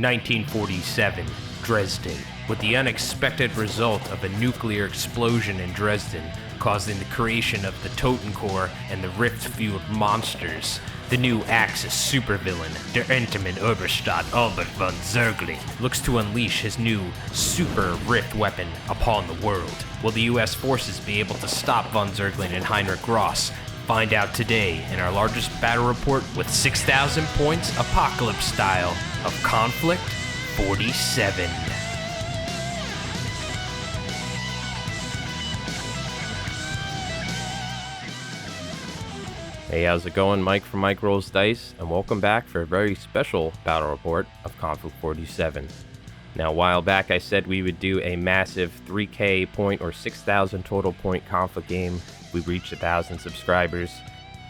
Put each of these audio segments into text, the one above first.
1947, Dresden. With the unexpected result of a nuclear explosion in Dresden, causing the creation of the Totenrotte and the rift-fueled monsters, the new Axis supervillain, der Entenmann Oberstadt Albert von Zergling, looks to unleash his new super rift weapon upon the world. Will the US forces be able to stop von Zergling and Heinrich Ross? Find out today in our largest battle report with 6,000 points, apocalypse style, of Konflikt 47. Hey, how's it going? Mike from Mike Rolls Dice, and welcome back for a very special battle report of Konflikt 47. Now, a while back I said we would do a massive 3K point or 6,000 total point Konflikt game. We've reached 1,000 subscribers,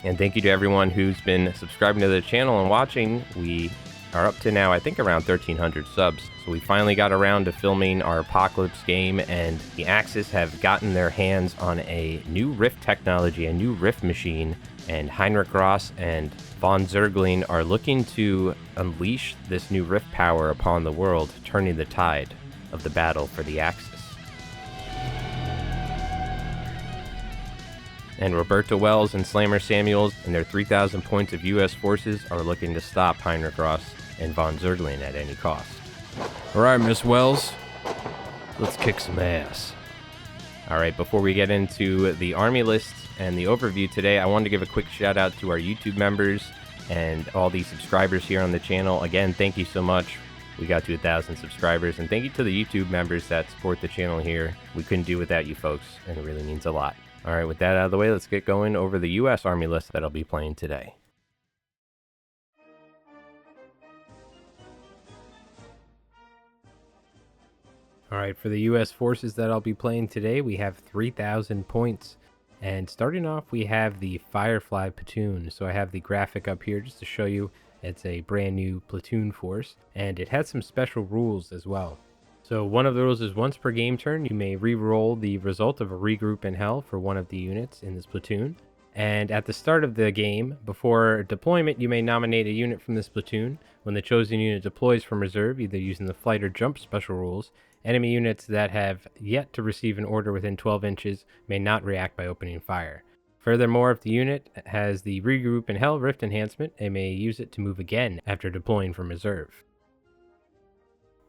and thank you to everyone who's been subscribing to the channel and watching. We are up to now, I think, around 1,300 subs. So we finally got around to filming our Apocalypse game, and the Axis have gotten their hands on a new Rift technology, a new Rift machine, and Heinrich Ross and von Zergling are looking to unleash this new Rift power upon the world, turning the tide of the battle for the Axis. And Roberta Wells and Slammer Samuels and their 3,000 points of US forces are looking to stop Heinrich Ross and von Zergling at any cost. Alright, Miss Wells, let's kick some ass. Alright, before we get into the army list and the overview today, I wanted to give a quick shout out to our YouTube members and all the subscribers here on the channel. Again, thank you so much. We got to 1,000 subscribers, and thank you to the YouTube members that support the channel here. We couldn't do without you folks, and it really means a lot. Alright, with that out of the way, let's get going over the US Army list that I'll be playing today. Alright, for the US forces that I'll be playing today, we have 3,000 points. And starting off, we have the Firefly platoon. So I have the graphic up here just to show you it's a brand new platoon force, and it has some special rules as well. So one of the rules is once per game turn, you may re-roll the result of a regroup in hell for one of the units in this platoon. And at the start of the game, before deployment, you may nominate a unit from this platoon. When the chosen unit deploys from reserve, either using the flight or jump special rules, enemy units that have yet to receive an order within 12 inches may not react by opening fire. Furthermore, if the unit has the regroup in hell rift enhancement, it may use it to move again after deploying from reserve.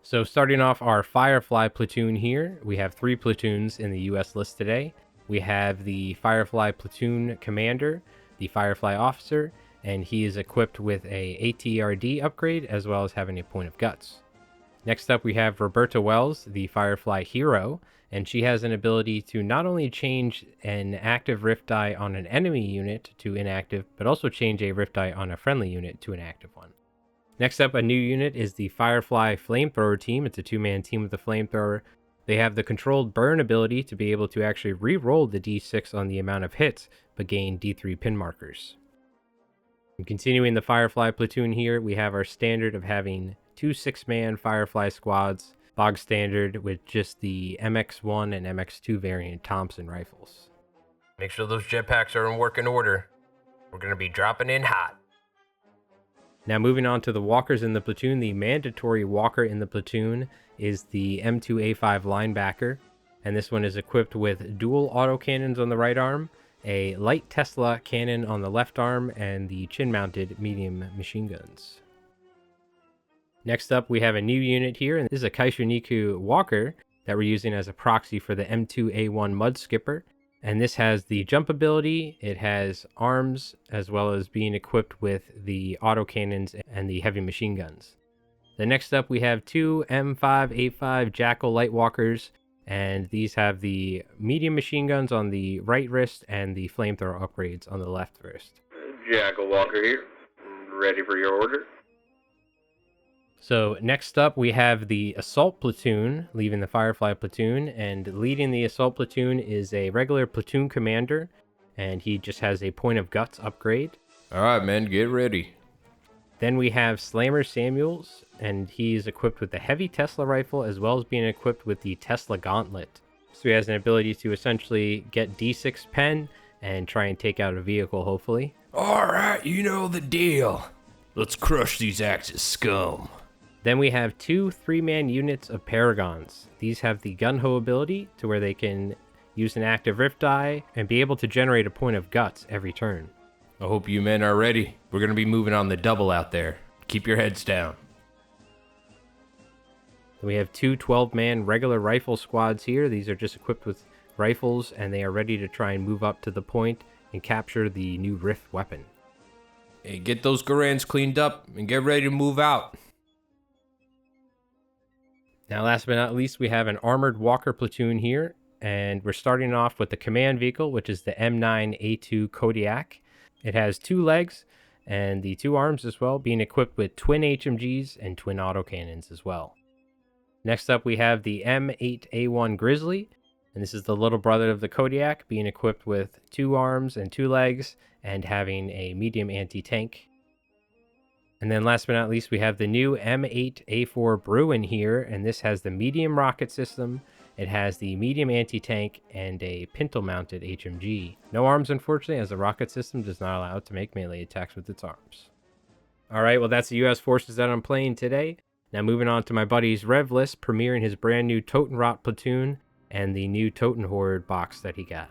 So starting off our Firefly platoon here, we have 3 platoons in the US list today. We have the Firefly platoon commander, the Firefly officer, and he is equipped with a ATRD upgrade as well as having a point of guts. Next up we have Roberta Wells, the Firefly hero, and she has an ability to not only change an active rift die on an enemy unit to inactive, but also change a rift die on a friendly unit to an active one. Next up, a new unit is the Firefly Flamethrower team. It's a 2-man team with a flamethrower. They have the controlled burn ability to be able to actually re-roll the D6 on the amount of hits, but gain D3 pin markers. And continuing the Firefly platoon here, we have our standard of having 2 6-man Firefly squads, bog standard with just the MX-1 and MX-2 variant Thompson rifles. Make sure those jetpacks are in working order. We're going to be dropping in hot. Now moving on to the walkers in the platoon, the mandatory walker in the platoon is the M2A5 linebacker, and this one is equipped with dual autocannons on the right arm, a light Tesla cannon on the left arm, and the chin-mounted medium machine guns. Next up, we have a new unit here, and this is a Kaishuniku walker that we're using as a proxy for the M2A1 mud skipper. And this has the jump ability, it has arms, as well as being equipped with the autocannons and the heavy machine guns. Then next up we have 2 M5A5 Jackal Lightwalkers, and these have the medium machine guns on the right wrist and the flamethrower upgrades on the left wrist. Jackal Walker here, ready for your order. So next up we have the Assault Platoon, leaving the Firefly Platoon, and leading the Assault Platoon is a regular platoon commander, and he just has a point of guts upgrade. Alright, men, get ready. Then we have Slammer Samuels, and he's equipped with the heavy Tesla rifle as well as being equipped with the Tesla Gauntlet. So he has an ability to essentially get D6 pen and try and take out a vehicle, hopefully. Alright, you know the deal. Let's crush these Axis scum. Then we have two 3-man units of Paragons. These have the Gun-Ho ability to where they can use an active Rift die and be able to generate a point of Guts every turn. I hope you men are ready. We're going to be moving on the double out there. Keep your heads down. Then we have two 12-man regular rifle squads here. These are just equipped with rifles, and they are ready to try and move up to the point and capture the new Rift weapon. Hey, get those Garans cleaned up and get ready to move out. Now, last but not least, we have an armored walker platoon here, and we're starting off with the command vehicle, which is the M9A2 Kodiak. It has 2 legs and the 2 arms as well, being equipped with twin HMGs and twin autocannons as well. Next up, we have the M8A1 Grizzly, and this is the little brother of the Kodiak, being equipped with 2 arms and 2 legs and having a medium anti-tank. And then last but not least, we have the new M8A4 Bruin here, and this has the medium rocket system. It has the medium anti-tank and a pintle-mounted HMG. No arms, unfortunately, as the rocket system does not allow it to make melee attacks with its arms. Alright, well that's the US forces that I'm playing today. Now moving on to my buddy's Rev list, premiering his brand new Totenrotte platoon and the new Totenhorde box that he got.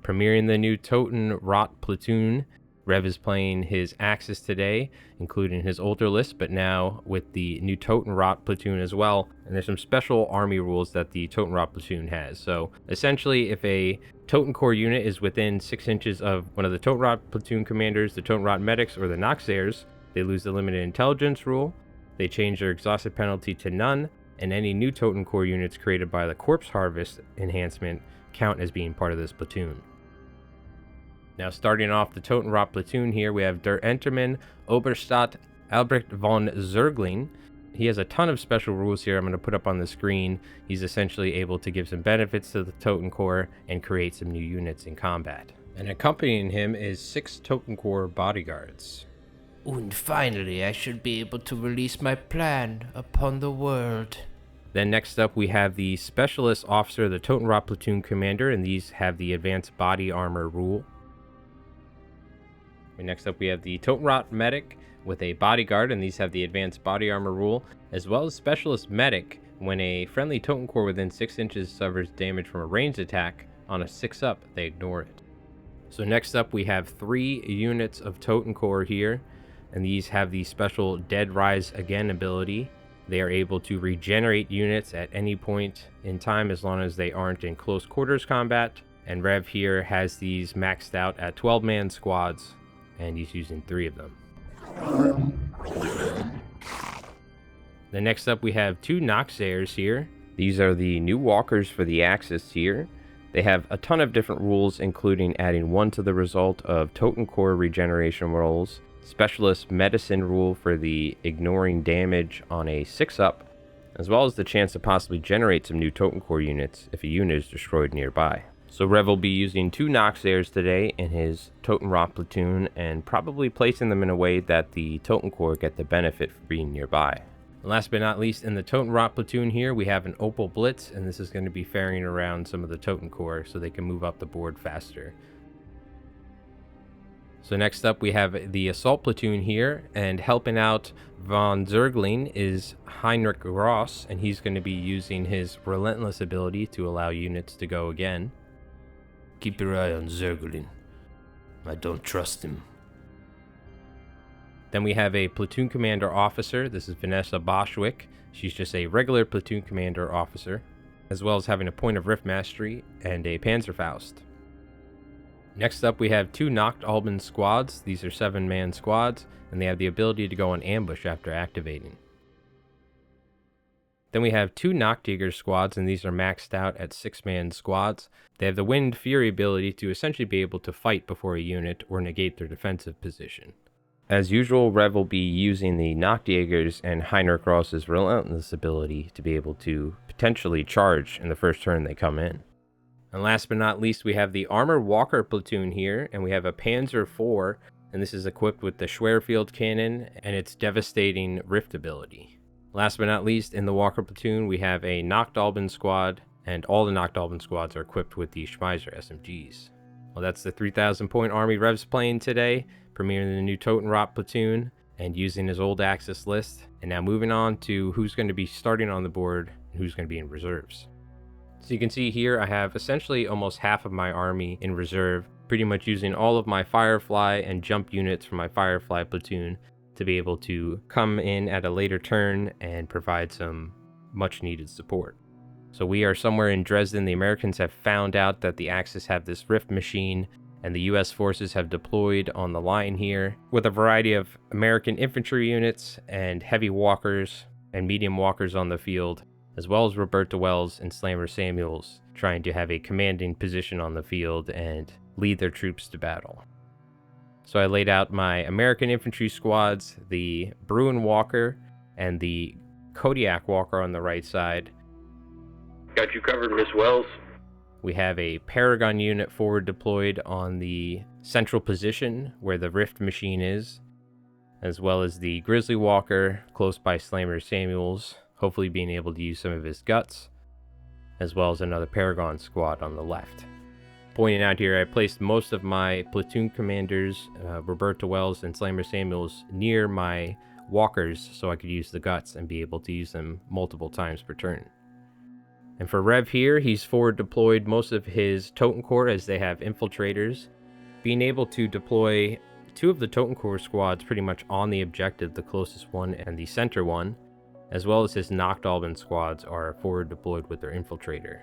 Premiering the new Totenrotte platoon, Rev is playing his Axis today, including his older list, but now with the new Totenrotte platoon as well. And there's some special army rules that the Totenrotte platoon has. So essentially, if a Toten Corps unit is within 6 inches of one of the Totenrotte platoon commanders, the Totenrotte medics, or the Noxairs, they lose the limited intelligence rule. They change their exhausted penalty to none, and any new Toten Corps units created by the Corpse Harvest enhancement count as being part of this platoon. Now starting off the Totenrotte platoon here, we have Der Entermann Oberstadt Albrecht von Zergling. He has a ton of special rules here I'm going to put up on the screen. He's essentially able to give some benefits to the Toten Corps and create some new units in combat. And accompanying him is 6 Toten Corps bodyguards. And finally, I should be able to release my plan upon the world. Then next up, we have the Specialist Officer, the Totenrotte platoon commander, and these have the advanced body armor rule. And next up, we have the Totenrotte medic with a bodyguard, and these have the advanced body armor rule, as well as Specialist medic. When a friendly Toten Corps within 6 inches suffers damage from a ranged attack on a 6-up, they ignore it. So next up, we have 3 units of Toten Corps here, and these have the special Dead Rise Again ability. They are able to regenerate units at any point in time as long as they aren't in close quarters combat. And Rev here has these maxed out at 12-man squads, and he's using 3 of them. Then next up, we have 2 Noxairs here. These are the new walkers for the Axis here. They have a ton of different rules, including adding 1 to the result of Toten Corps regeneration rolls, Specialist Medicine rule for the ignoring damage on a 6-up, as well as the chance to possibly generate some new Toten Corps units if a unit is destroyed nearby. So Rev will be using 2 Noxairs today in his Totenrotte platoon and probably placing them in a way that the Toten Corps get the benefit for being nearby. And last but not least, in the Totenrotte platoon here, we have an Opal Blitz, and this is going to be ferrying around some of the Toten Corps so they can move up the board faster. So next up, we have the Assault platoon here, and helping out von Zergling is Heinrich Ross, and he's going to be using his Relentless ability to allow units to go again. Keep your eye on Zergling. I don't trust him. Then we have a platoon commander officer. This is Vanessa Boschwick. She's just a regular platoon commander officer, as well as having a point of Rift Mastery and a Panzerfaust. Next up, we have 2 Nacht Alban squads. These are 7-man squads, and they have the ability to go on ambush after activating. Then we have 2 Nachtjäger squads, and these are maxed out at 6-man squads. They have the Wind Fury ability to essentially be able to fight before a unit or negate their defensive position. As usual, Rev will be using the Nachtjägers and Heinrich Ross's Relentless ability to be able to potentially charge in the first turn they come in. And last but not least, we have the Armored Walker platoon here, and we have a Panzer IV, and this is equipped with the Schwerfield cannon and its devastating Rift ability. Last but not least, in the Walker platoon, we have a Nacht Alban squad, and all the Nacht Alban squads are equipped with the Schmeiser SMGs. Well, that's the 3,000 point army Rev's playing today, premiering the new Totenrotte platoon, and using his old Axis list. And now moving on to who's going to be starting on the board and who's going to be in reserves. So you can see here I have essentially almost half of my army in reserve, pretty much using all of my Firefly and jump units from my Firefly platoon to be able to come in at a later turn and provide some much needed support. So we are somewhere in Dresden. The Americans have found out that the Axis have this rift machine, and the US forces have deployed on the line here with a variety of American infantry units and heavy walkers and medium walkers on the field, as well as Roberta Wells and Slammer Samuels trying to have a commanding position on the field and lead their troops to battle. So I laid out my American infantry squads, the Bruin Walker and the Kodiak Walker on the right side. Got you covered, Miss Wells. We have a Paragon unit forward deployed on the central position where the Rift machine is, as well as the Grizzly Walker close by Slammer Samuels, hopefully being able to use some of his guts, as well as another Paragon squad on the left. Pointing out here, I placed most of my platoon commanders, Roberta Wells and Slammer Samuels, near my walkers so I could use the guts and be able to use them multiple times per turn. And for Rev here, he's forward deployed most of his Toten Corps as they have infiltrators, being able to deploy 2 of the Toten Corps squads pretty much on the objective, the closest one and the center one, as well as his Nachtalben squads are forward deployed with their infiltrator.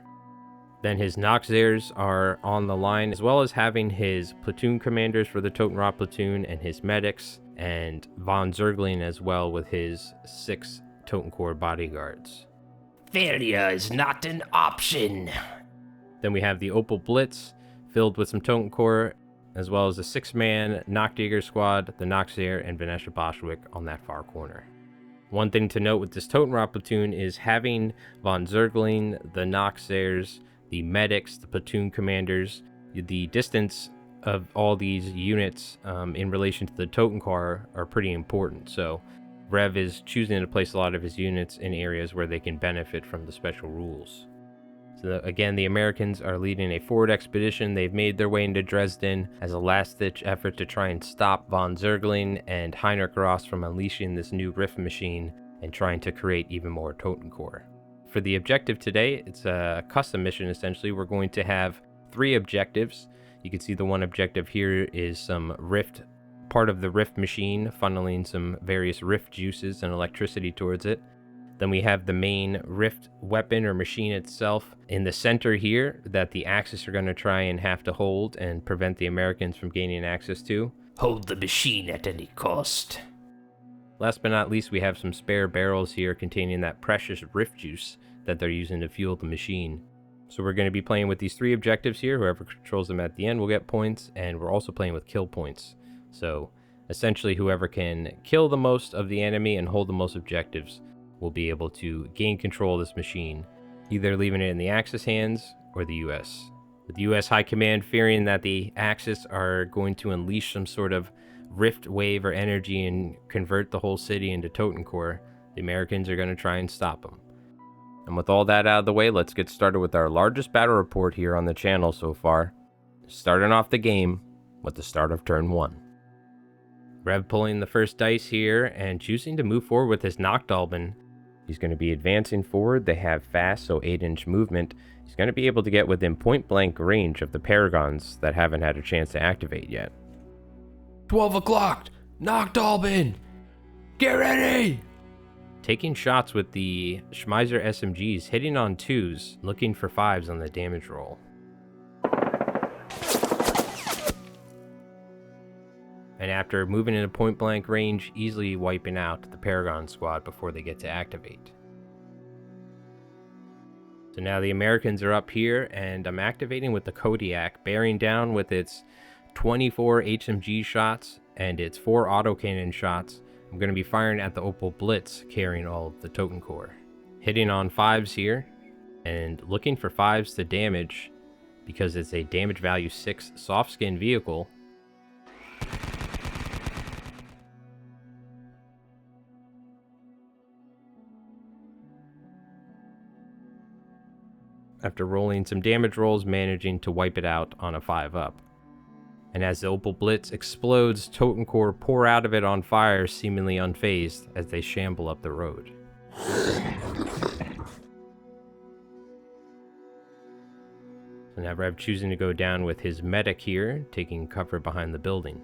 Then his Nachzehrs are on the line, as well as having his platoon commanders for the Totenrotte platoon and his medics, and von Zergling as well with his 6 Toten Corps bodyguards. Failure is not an option. Then we have the Opal Blitz, filled with some Toten Corps, as well as a 6-man Nachtjäger squad, the Nachzehr and Venetia Boschwick on that far corner. One thing to note with this Totenrotte platoon is having von Zergling, the Nachzehrs, the medics, the platoon commanders, the distance of all these units in relation to the Toten Corps are pretty important. So Rev is choosing to place a lot of his units in areas where they can benefit from the special rules. So again, the Americans are leading a forward expedition. They've made their way into Dresden as a last-ditch effort to try and stop von Zergling and Heinrich Ross from unleashing this new Rift machine and trying to create even more Toten Corps. For the objective today, it's a custom mission essentially. We're going to have 3 objectives. You can see the one objective here is some Rift, part of the Rift machine, funneling some various Rift juices and electricity towards it. Then we have the main Rift weapon or machine itself in the center here that the Axis are going to try and have to hold and prevent the Americans from gaining access to. Hold the machine at any cost. Last but not least, we have some spare barrels here containing that precious Rift juice that they're using to fuel the machine. So we're going to be playing with these 3 objectives here. Whoever controls them at the end will get points, and we're also playing with kill points. So essentially, whoever can kill the most of the enemy and hold the most objectives will be able to gain control of this machine, either leaving it in the Axis hands or the US. With the US High Command fearing that the Axis are going to unleash some sort of rift wave or energy and convert the whole city into Toten Corps, the Americans are going to try and stop them. And with all that out of the way, let's get started with our largest battle report here on the channel so far. Starting off the game with the start of turn 1. Rev pulling the first dice here and choosing to move forward with his Nachtalben. He's going to be advancing forward. They have fast, so 8-inch movement. He's going to be able to get within point-blank range of the Paragons that haven't had a chance to activate yet. 12 o'clock! Nachtalben! Get ready! Taking shots with the Schmeiser SMGs, hitting on 2s, looking for 5s on the damage roll. And after moving into point-blank range, easily wiping out the Paragon squad before they get to activate. So now the Americans are up here, and I'm activating with the Kodiak, bearing down with its 24 HMG shots and its 4 autocannon shots. I'm going to be firing at the Opal Blitz, carrying all of the Toten Corps. Hitting on 5s here, and looking for 5s to damage, because it's a damage value 6 soft skin vehicle. After rolling some damage rolls, managing to wipe it out on a 5-up. And as the Opal Blitz explodes, Totencore pour out of it on fire, seemingly unfazed, as they shamble up the road. So now Rev choosing to go down with his medic here, taking cover behind the building.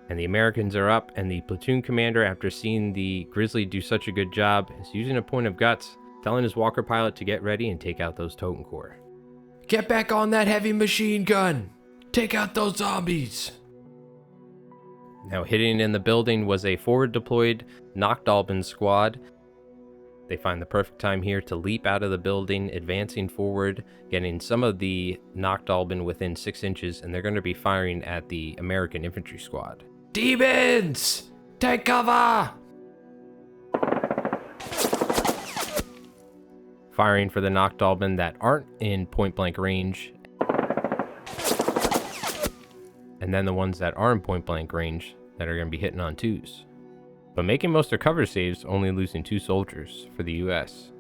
And the Americans are up, and the platoon commander, after seeing the Grizzly do such a good job, is using a point of guts, telling his walker pilot to get ready and take out those Totencore. Get back on that heavy machine gun! Take out those zombies! Now hitting in the building was a forward deployed Nachtdalben squad. They find the perfect time here to leap out of the building, advancing forward, getting some of the Nachtdalben within 6 inches, and they're going to be firing at the American infantry squad. Demons! Take cover! Firing for the Nachtdalben that aren't in point-blank range, and then the ones that are in point-blank range that are going to be hitting on 2s. But making most of cover saves, only losing 2 soldiers for the US.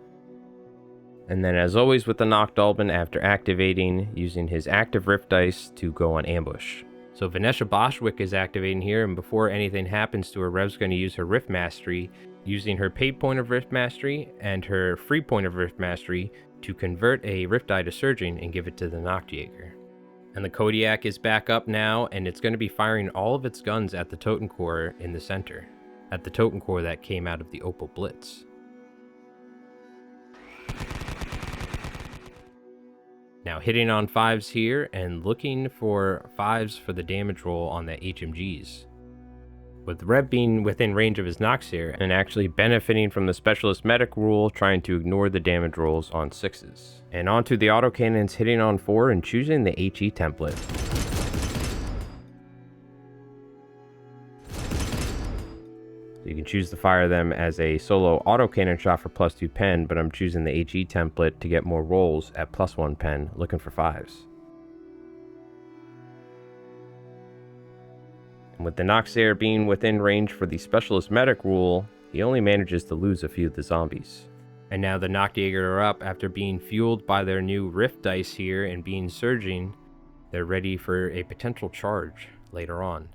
And then as always with the Nachtdalben, after activating, using his active rift dice to go on ambush. So Vanessa Boschwick is activating here, and before anything happens to her, Rev's going to use her Rift Mastery, using her paid point of Rift Mastery and her free point of Rift Mastery to convert a Rift Die to Surging and give it to the Nachtjäger. And the Kodiak is back up now, and it's going to be firing all of its guns at the Totencore in the center, at the Totencore that came out of the Opal Blitz. Now hitting on 5s here and looking for 5s for the damage roll on the HMGs. With Rev being within range of his Noxer and actually benefiting from the Specialist Medic rule, trying to ignore the damage rolls on 6s. And onto the autocannons hitting on 4 and choosing the HE template. You can choose to fire them as a solo autocannon shot for +2 pen, but I'm choosing the HE template to get more rolls at +1 pen, looking for 5s. And with the Noxer being within range for the Specialist Medic rule, he only manages to lose a few of the zombies. And now the Nachtjäger are up after being fueled by their new Rift Dice here and being surging. They're ready for a potential charge later on.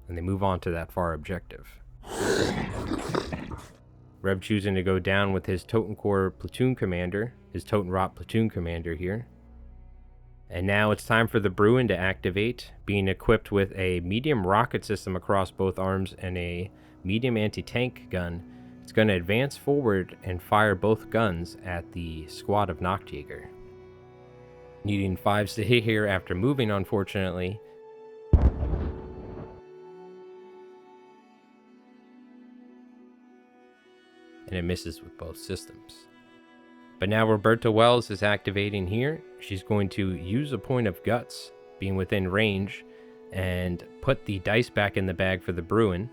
And they move on to that far objective. Rev choosing to go down with his Totencore platoon commander, his Totenrotte platoon commander here. And now it's time for the Bruin to activate, being equipped with a medium rocket system across both arms and a medium anti-tank gun. It's going to advance forward and fire both guns at the squad of Nachtjäger. Needing 5s to hit here after moving, unfortunately. And it misses with both systems. But now Roberta Wells is activating here. She's going to use a point of guts, being within range, and put the dice back in the bag for the Bruin.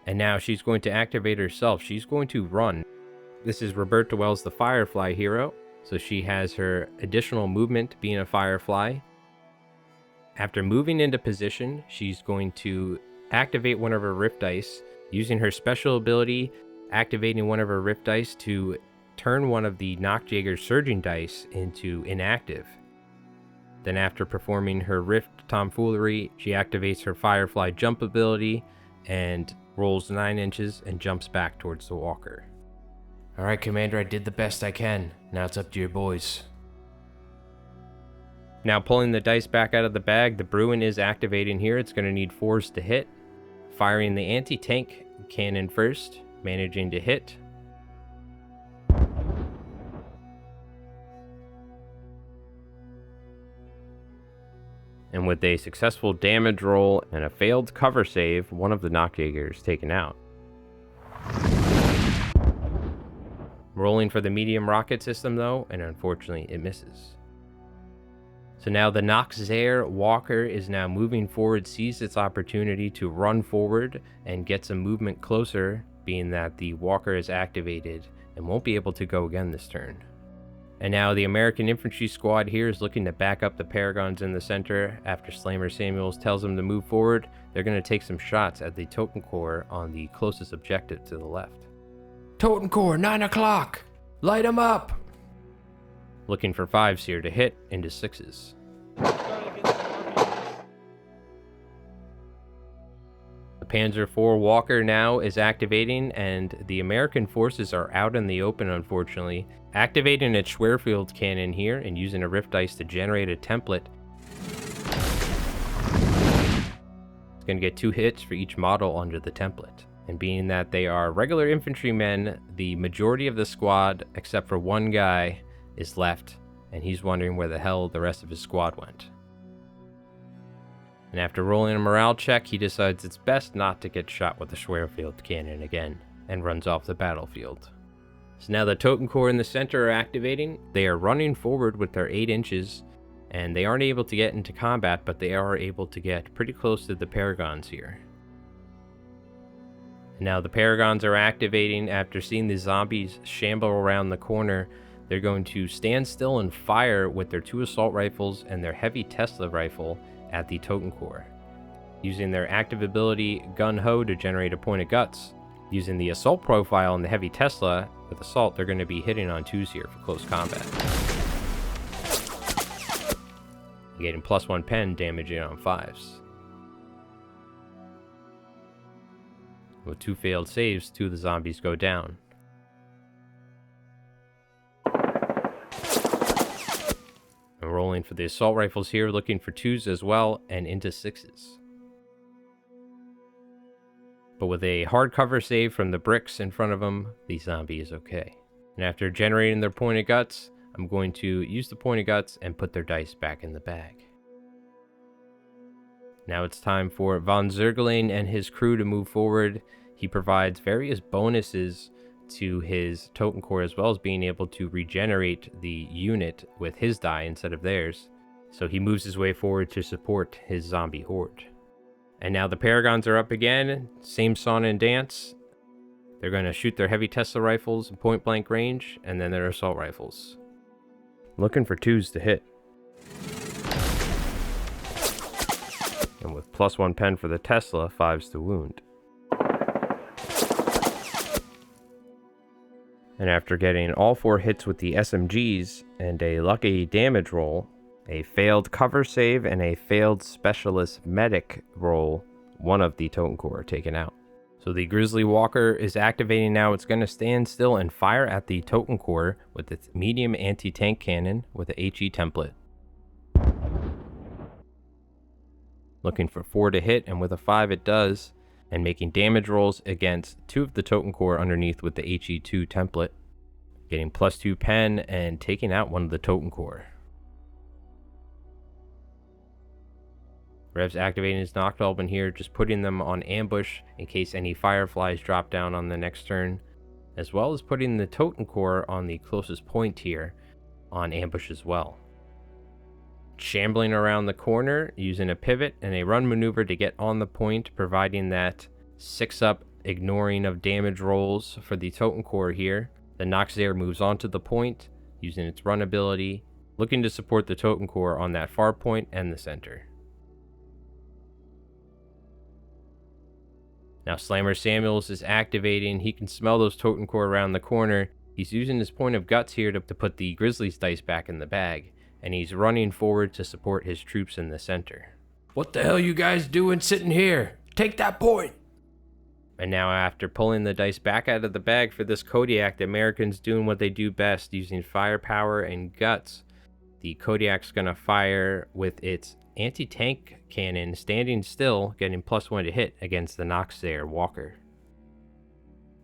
And now she's going to activate herself. She's going to run. This is Roberta Wells, the Firefly hero. So she has her additional movement being a Firefly. After moving into position, she's going to activate one of her Rift Dice, using her special ability, activating one of her Rift Dice to turn one of the Nachtjäger's Surging Dice into inactive. Then after performing her Rift Tomfoolery, she activates her Firefly jump ability and rolls 9 inches and jumps back towards the walker. Alright, Commander, I did the best I can. Now it's up to your boys. Now pulling the dice back out of the bag, the Bruin is activating here. It's going to need 4s to hit. Firing the anti-tank cannon first, managing to hit. And with a successful damage roll and a failed cover save, one of the Nachtjäger is taken out. Rolling for the medium rocket system though, and unfortunately it misses. So now the Noxer Walker is now moving forward, sees its opportunity to run forward and get some movement closer, being that the Walker is activated and won't be able to go again this turn. And now the American infantry squad here is looking to back up the Paragons in the center. After Slammer Samuels tells them to move forward, they're going to take some shots at the Totencore on the closest objective to the left. Totencore, 9 o'clock! Light 'em up! Looking for 5s here to hit into 6s. The Panzer IV Walker now is activating, and the American forces are out in the open, unfortunately. Activating its Schwerfield cannon here and using a Rift Dice to generate a template. It's going to get 2 hits for each model under the template. And being that they are regular infantrymen, the majority of the squad, except for one guy, is left, and he's wondering where the hell the rest of his squad went. And after rolling a morale check, he decides it's best not to get shot with the Schwerfield cannon again, and runs off the battlefield. So now the Totenkorps in the center are activating. They are running forward with their 8 inches, and they aren't able to get into combat, but they are able to get pretty close to the Paragons here. Now the Paragons are activating after seeing the zombies shamble around the corner. They're going to stand still and fire with their 2 assault rifles and their heavy Tesla rifle at the Totenkorps, using their active ability Gun Ho to generate a point of guts. Using the assault profile and the heavy Tesla with assault, they're going to be hitting on 2s here for close combat. Getting +1 pen, damaging on 5s. With 2 failed saves, 2 of the zombies go down. And rolling for the assault rifles here, looking for 2s as well, and into 6s. But with a hard cover save from the bricks in front of them, the zombie is okay. And after generating their point of guts, I'm going to use the point of guts and put their dice back in the bag. Now it's time for von Zergeling and his crew to move forward. He provides various bonuses to his Totenkorps, as well as being able to regenerate the unit with his die instead of theirs. So he moves his way forward to support his zombie horde. And now the Paragons are up again, same song and dance. They're going to shoot their heavy Tesla rifles in point blank range, and then their assault rifles. Looking for 2s to hit. And with +1 pen for the Tesla, 5s to wound. And after getting all 4 hits with the SMGs and a lucky damage roll, a failed cover save, and a failed specialist medic roll, 1 of the Totenkorps are taken out. So the Grizzly Walker is activating now. It's going to stand still and fire at the Totenkorps with its medium anti-tank cannon with a HE template. Looking for 4 to hit, and with a 5 it does, and making damage rolls against 2 of the Totenkorps underneath with the HE2 template, getting +2 pen and taking out 1 of the Totenkorps. Rev's activating his Noctalbin here, just putting them on ambush in case any Fireflies drop down on the next turn, as well as putting the Totenkorps on the closest point here on ambush as well. Shambling around the corner, using a pivot and a run maneuver to get on the point, providing that 6-up ignoring of damage rolls for the Totenkorps here. The Noxair moves onto the point, using its run ability, looking to support the Totenkorps on that far point and the center. Now Slammer Samuels is activating. He can smell those Totenkorps around the corner. He's using his point of guts here to put the Grizzlies dice back in the bag, and he's running forward to support his troops in the center. What the hell you guys doing sitting here? Take that point! And now after pulling the dice back out of the bag for this Kodiak, the Americans doing what they do best, using firepower and guts. The Kodiak's gonna fire with its anti-tank cannon standing still, getting +1 to hit against the Noxair Walker.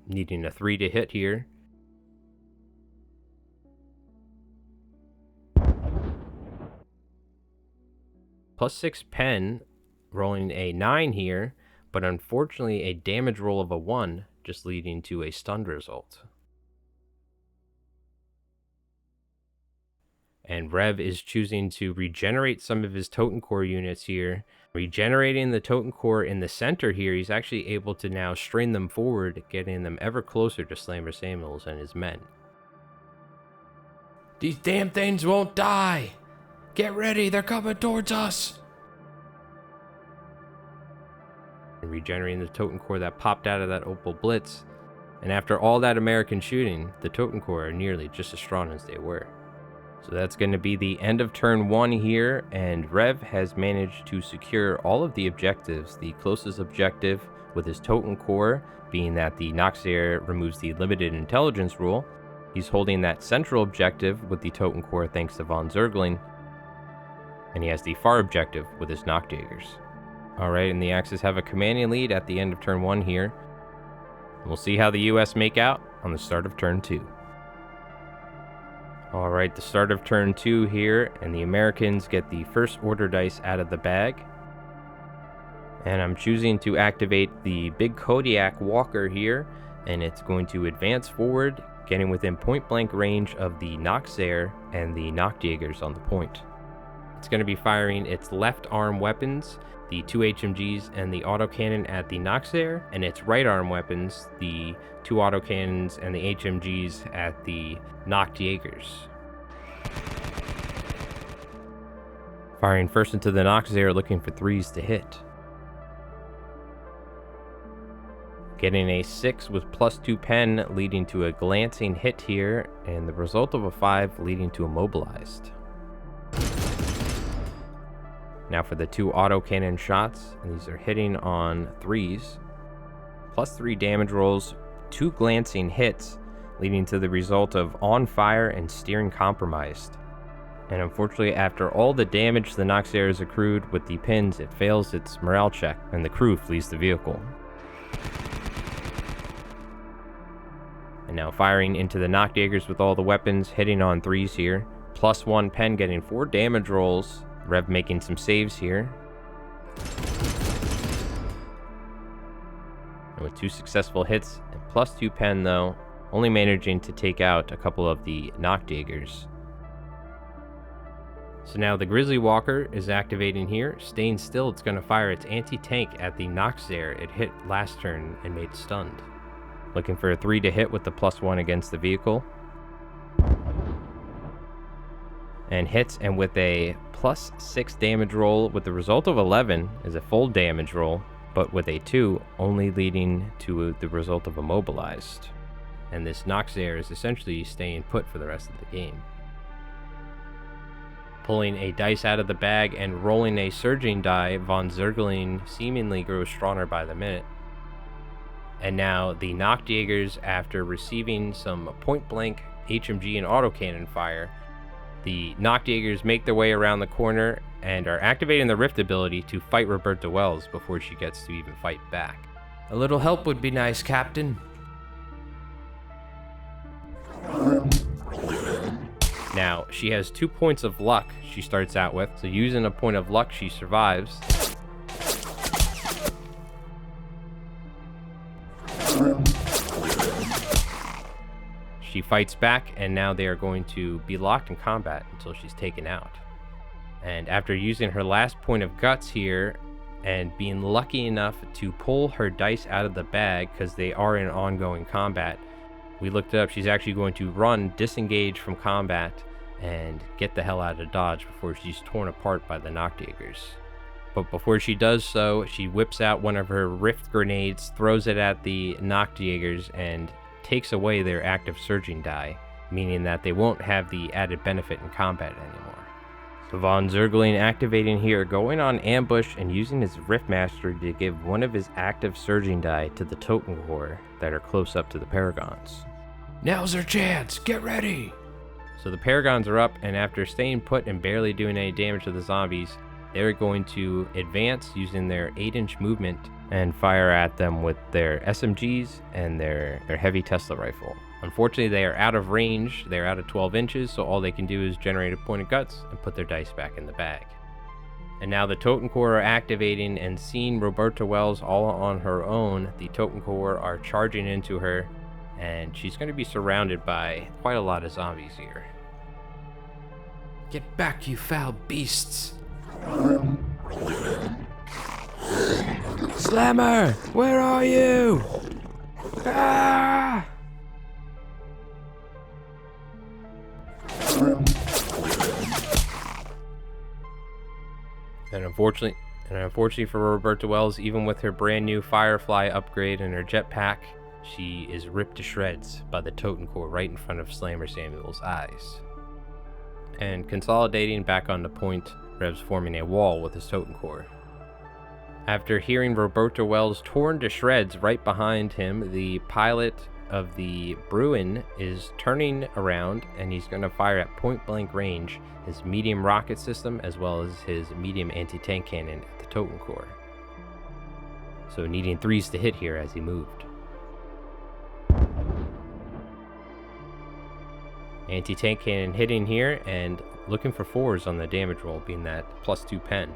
Needing a 3 to hit here. +6 pen, rolling a 9 here, but unfortunately a damage roll of a 1, just leading to a stunned result. And Rev is choosing to regenerate some of his Totenkorps units here. Regenerating the Totenkorps in the center here, he's actually able to now strain them forward, getting them ever closer to Slammer Samuels and his men. These damn things won't die! Get ready, they're coming towards us! And regenerating the Totenkorps that popped out of that Opal Blitz. And after all that American shooting, the Totenkorps are nearly just as strong as they were. So that's going to be the end of turn 1 here, and Rev has managed to secure all of the objectives. The closest objective with his Totem Core being that the Noxair removes the limited intelligence rule. He's holding that central objective with the Totem Core thanks to von Zergling, and he has the far objective with his Noctjagers. Alright, and the Axis have a commanding lead at the end of turn 1 here. We'll see how the US make out on the start of turn 2. Alright, the start of turn 2 here, and the Americans get the first order dice out of the bag. And I'm choosing to activate the big Kodiak Walker here, and it's going to advance forward, getting within point blank range of the Noxair and the Noctjagers on the point. It's going to be firing its left arm weapons, the 2 HMGs and the autocannon at the Noxair, and its right arm weapons, the 2 autocannons and the HMGs at the Noctjagers. Firing first into the Noxair, looking for 3s to hit. Getting a 6 with +2 pen, leading to a glancing hit here, and the result of a 5 leading to immobilized. Now for the 2 autocannon shots, and these are hitting on 3s. +3 damage rolls, 2 glancing hits, leading to the result of on fire and steering compromised. And unfortunately, after all the damage the Noxair has accrued with the pins, it fails its morale check, and the crew flees the vehicle. And now firing into the Noctjagers with all the weapons, hitting on 3s here. +1 pen, getting 4 damage rolls. Rev making some saves here. And with 2 successful hits and +2 pen though, only managing to take out a couple of the Noctjagers. So now the Grizzly Walker is activating here. Staying still, it's going to fire its anti-tank at the Noxair it hit last turn and made stunned. Looking for a 3 to hit with the +1 against the vehicle. And hits, and with a +6 damage roll with the result of 11 is a full damage roll, but with a 2 only leading to the result of immobilized. And this Noxair is essentially staying put for the rest of the game. Pulling a dice out of the bag and rolling a surging die, von Zergling seemingly grows stronger by the minute. And now the Noctjagers, after receiving some point-blank HMG and autocannon fire, the Noctjagers make their way around the corner and are activating the Rift ability to fight Roberta Wells before she gets to even fight back. A little help would be nice, Captain. Now, she has 2 points of luck she starts out with, so using a point of luck, she survives. She fights back, and now they are going to be locked in combat until she's taken out. And after using her last point of guts here, and being lucky enough to pull her dice out of the bag, because they are in ongoing combat, we looked it up, she's actually going to run, disengage from combat, and get the hell out of Dodge before she's torn apart by the Noctjagers. But before she does so, she whips out one of her Rift grenades, throws it at the Noctjagers, and takes away their active surging die, meaning that they won't have the added benefit in combat anymore. So von Zergling activating here, going on ambush and using his Rift Mastery to give one of his active surging die to the Totem Core that are close up to the Paragons. Now's our chance. Get ready. So the Paragons are up, and after staying put and barely doing any damage to the zombies, they're going to advance using their 8-inch movement and fire at them with their SMGs and their heavy Tesla rifle. Unfortunately, they are out of range. They're out of 12 inches, so all they can do is generate a point of guts and put their dice back in the bag. And now the Totem Core are activating, and seeing Roberta Wells all on her own, the Totem Core are charging into her, and she's going to be surrounded by quite a lot of zombies here. Get back, you foul beasts. Slammer, where are you? Ah! And unfortunately for Roberta Wells, even with her brand new Firefly upgrade and her jetpack, she is ripped to shreds by the Totem Core right in front of Slammer Samuel's eyes. and consolidating back on the point, Rev's forming a wall with his Totem Core. After hearing Roberto Wells torn to shreds right behind him, the pilot of the Bruin is turning around, and he's going to fire at point-blank range his medium rocket system as well as his medium anti-tank cannon at the Totem Core. So needing 3s to hit here as he moved. Anti-tank cannon hitting here and looking for 4s on the damage roll, being that +2 pen.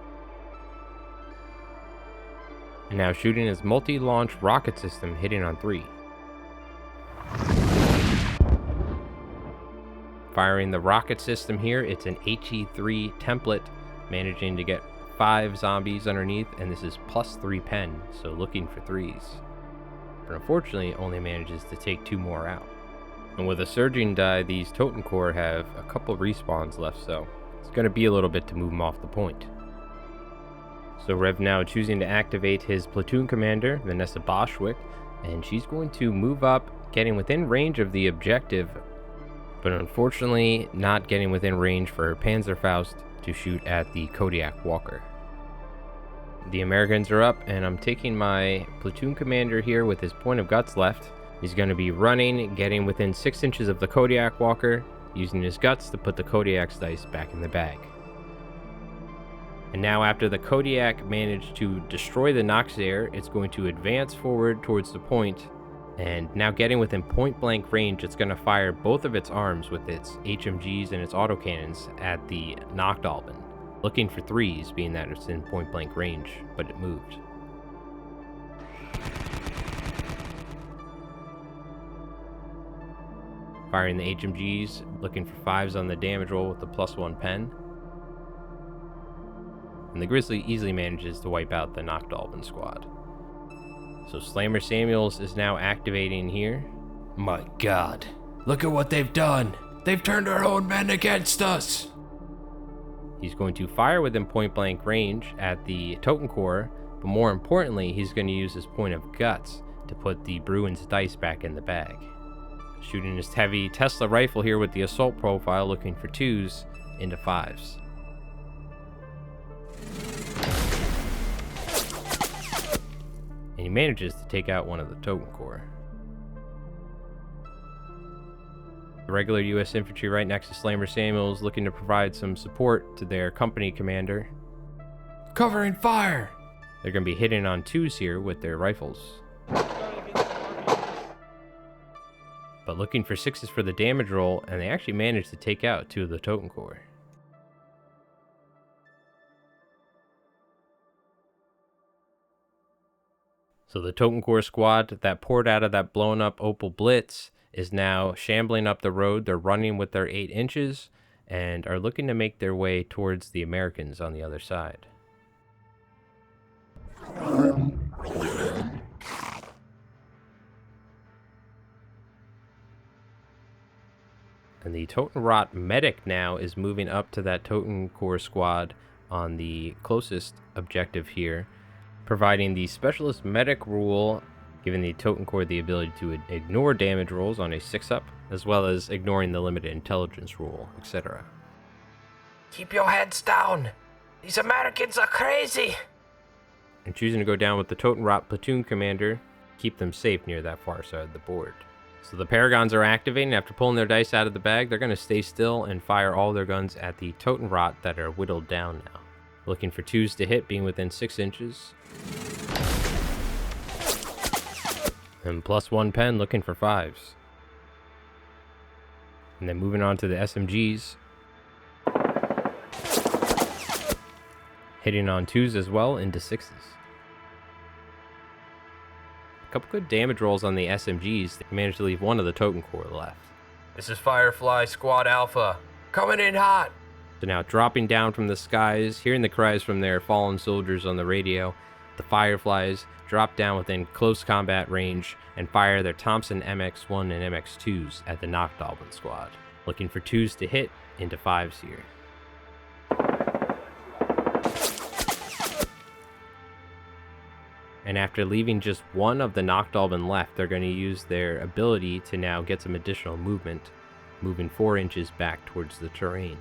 And now shooting his multi-launch rocket system, hitting on 3. Firing the rocket system here, it's an HE3 template, managing to get 5 zombies underneath, and this is +3 pen, so looking for 3s. But unfortunately, only manages to take 2 more out. And with a surging die, these Totem Core have a couple respawns left, so it's going to be a little bit to move them off the point. So Rev now choosing to activate his platoon commander, Vanessa Boschwick, and she's going to move up, getting within range of the objective, but unfortunately not getting within range for her Panzerfaust to shoot at the Kodiak Walker. The Americans are up, and I'm taking my platoon commander here with his point of guts left. He's going to be running, getting within 6 inches of the Kodiak Walker, using his guts to put the Kodiak's dice back in the bag. And now after the Kodiak managed to destroy the Noxair, it's going to advance forward towards the point, and now getting within point blank range, it's going to fire both of its arms with its HMGs and its autocannons at the Nochdalben, looking for 3s, being that it's in point blank range, but it moved. Firing the HMGs, looking for 5s on the damage roll with the +1 pen. And the Grizzly easily manages to wipe out the Nochdalben squad. So Slammer Samuels is now activating here. My God, look at what they've done. They've turned our own men against us. He's going to fire within point blank range at the Totem Core, but more importantly, he's going to use his point of guts to put the Bruin's dice back in the bag. Shooting his heavy Tesla rifle here with the assault profile, looking for 2s into 5s. And he manages to take out one of the Totem Core. The regular U.S. infantry right next to Slammer Samuels, looking to provide some support to their company commander. Covering fire! They're going to be hitting on 2s here with their rifles. But looking for 6s for the damage roll, and they actually managed to take out 2 of the Totem Core. So the Totem Core squad that poured out of that blown up Opel Blitz is now shambling up the road. They're running with their 8 inches and are looking to make their way towards the Americans on the other side. And the Totenrotte medic now is moving up to that Totem Core squad on the closest objective here, providing the specialist medic rule, giving the Totem Core the ability to ignore damage rolls on a 6-up, as well as ignoring the limited intelligence rule, etc. Keep your heads down. These Americans are crazy. And choosing to go down with the Totenrotte platoon commander, keep them safe near that far side of the board. So the Paragons are activating. After pulling their dice out of the bag, they're going to stay still and fire all their guns at the Totenrotte that are whittled down now. Looking for 2s to hit, being within 6 inches. And +1 pen, looking for 5s. And then moving on to the SMGs. Hitting on 2s as well into 6s. A couple good damage rolls on the SMGs. They managed to leave one of the Totem Core left. This is Firefly Squad Alpha. Coming in hot. So now dropping down from the skies, hearing the cries from their fallen soldiers on the radio, the Fireflies drop down within close combat range and fire their Thompson MX-1 and MX-2s at the Nochdalben squad. Looking for 2s to hit into 5s here. And after leaving just one of the Nochdalben left, they're going to use their ability to now get some additional movement, moving 4 inches back towards the terrain.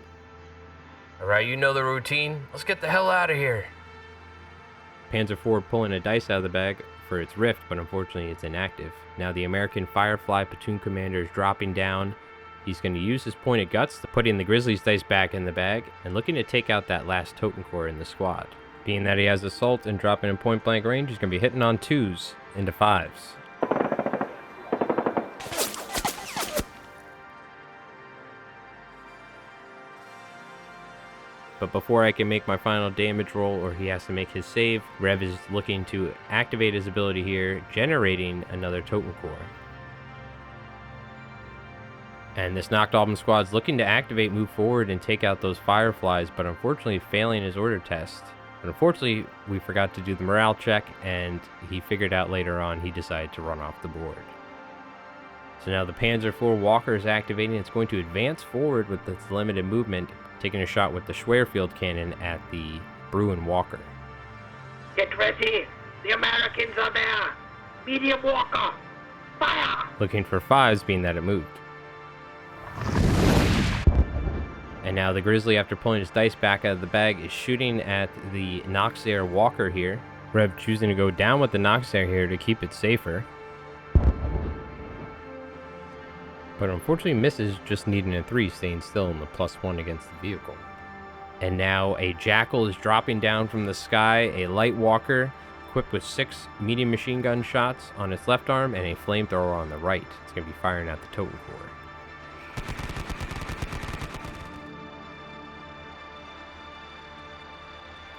Alright, you know the routine. Let's get the hell out of here. Panzer IV pulling a dice out of the bag for its rift, but unfortunately it's inactive. Now the American Firefly platoon commander is dropping down. He's going to use his pointed guts to putting the Grizzlies dice back in the bag and looking to take out that last Totencore in the squad. Being that he has assault and dropping in point blank range, he's going to be hitting on 2s into 5s. But before I can make my final damage roll or he has to make his save, Rev is looking to activate his ability here, generating another Totencore. And this knocked Album squad's looking to activate, move forward, and take out those Fireflies, but unfortunately failing his order test. But unfortunately, we forgot to do the morale check, and he figured out later on he decided to run off the board. So now the Panzer IV Walker is activating. It's going to advance forward with its limited movement, taking a shot with the Schwerfield cannon at the Bruin Walker. Get ready! The Americans are there! Medium Walker! Fire! Looking for 5s, being that it moved. And now the Grizzly, after pulling his dice back out of the bag, is shooting at the Noxair Walker here. Rev choosing to go down with the Noxair here to keep it safer. But unfortunately misses, just needing a 3, staying still in the +1 against the vehicle. And now a Jackal is dropping down from the sky, a Light Walker, equipped with 6 medium machine gun shots on its left arm and a flamethrower on the right. It's going to be firing at the Totencore.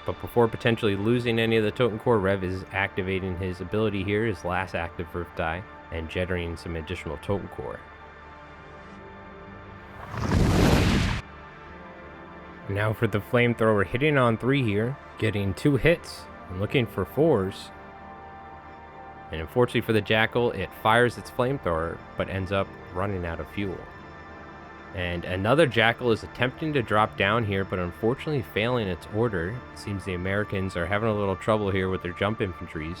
But before potentially losing any of the Totencore, Rev is activating his ability here, his last active Rift die, and generating some additional Totencore. Now for the flamethrower, hitting on 3 here, getting 2 hits and looking for 4s. And unfortunately for the Jackal, it fires its flamethrower but ends up running out of fuel. And another Jackal is attempting to drop down here, but unfortunately failing its order. It seems the Americans are having a little trouble here with their jump infantries.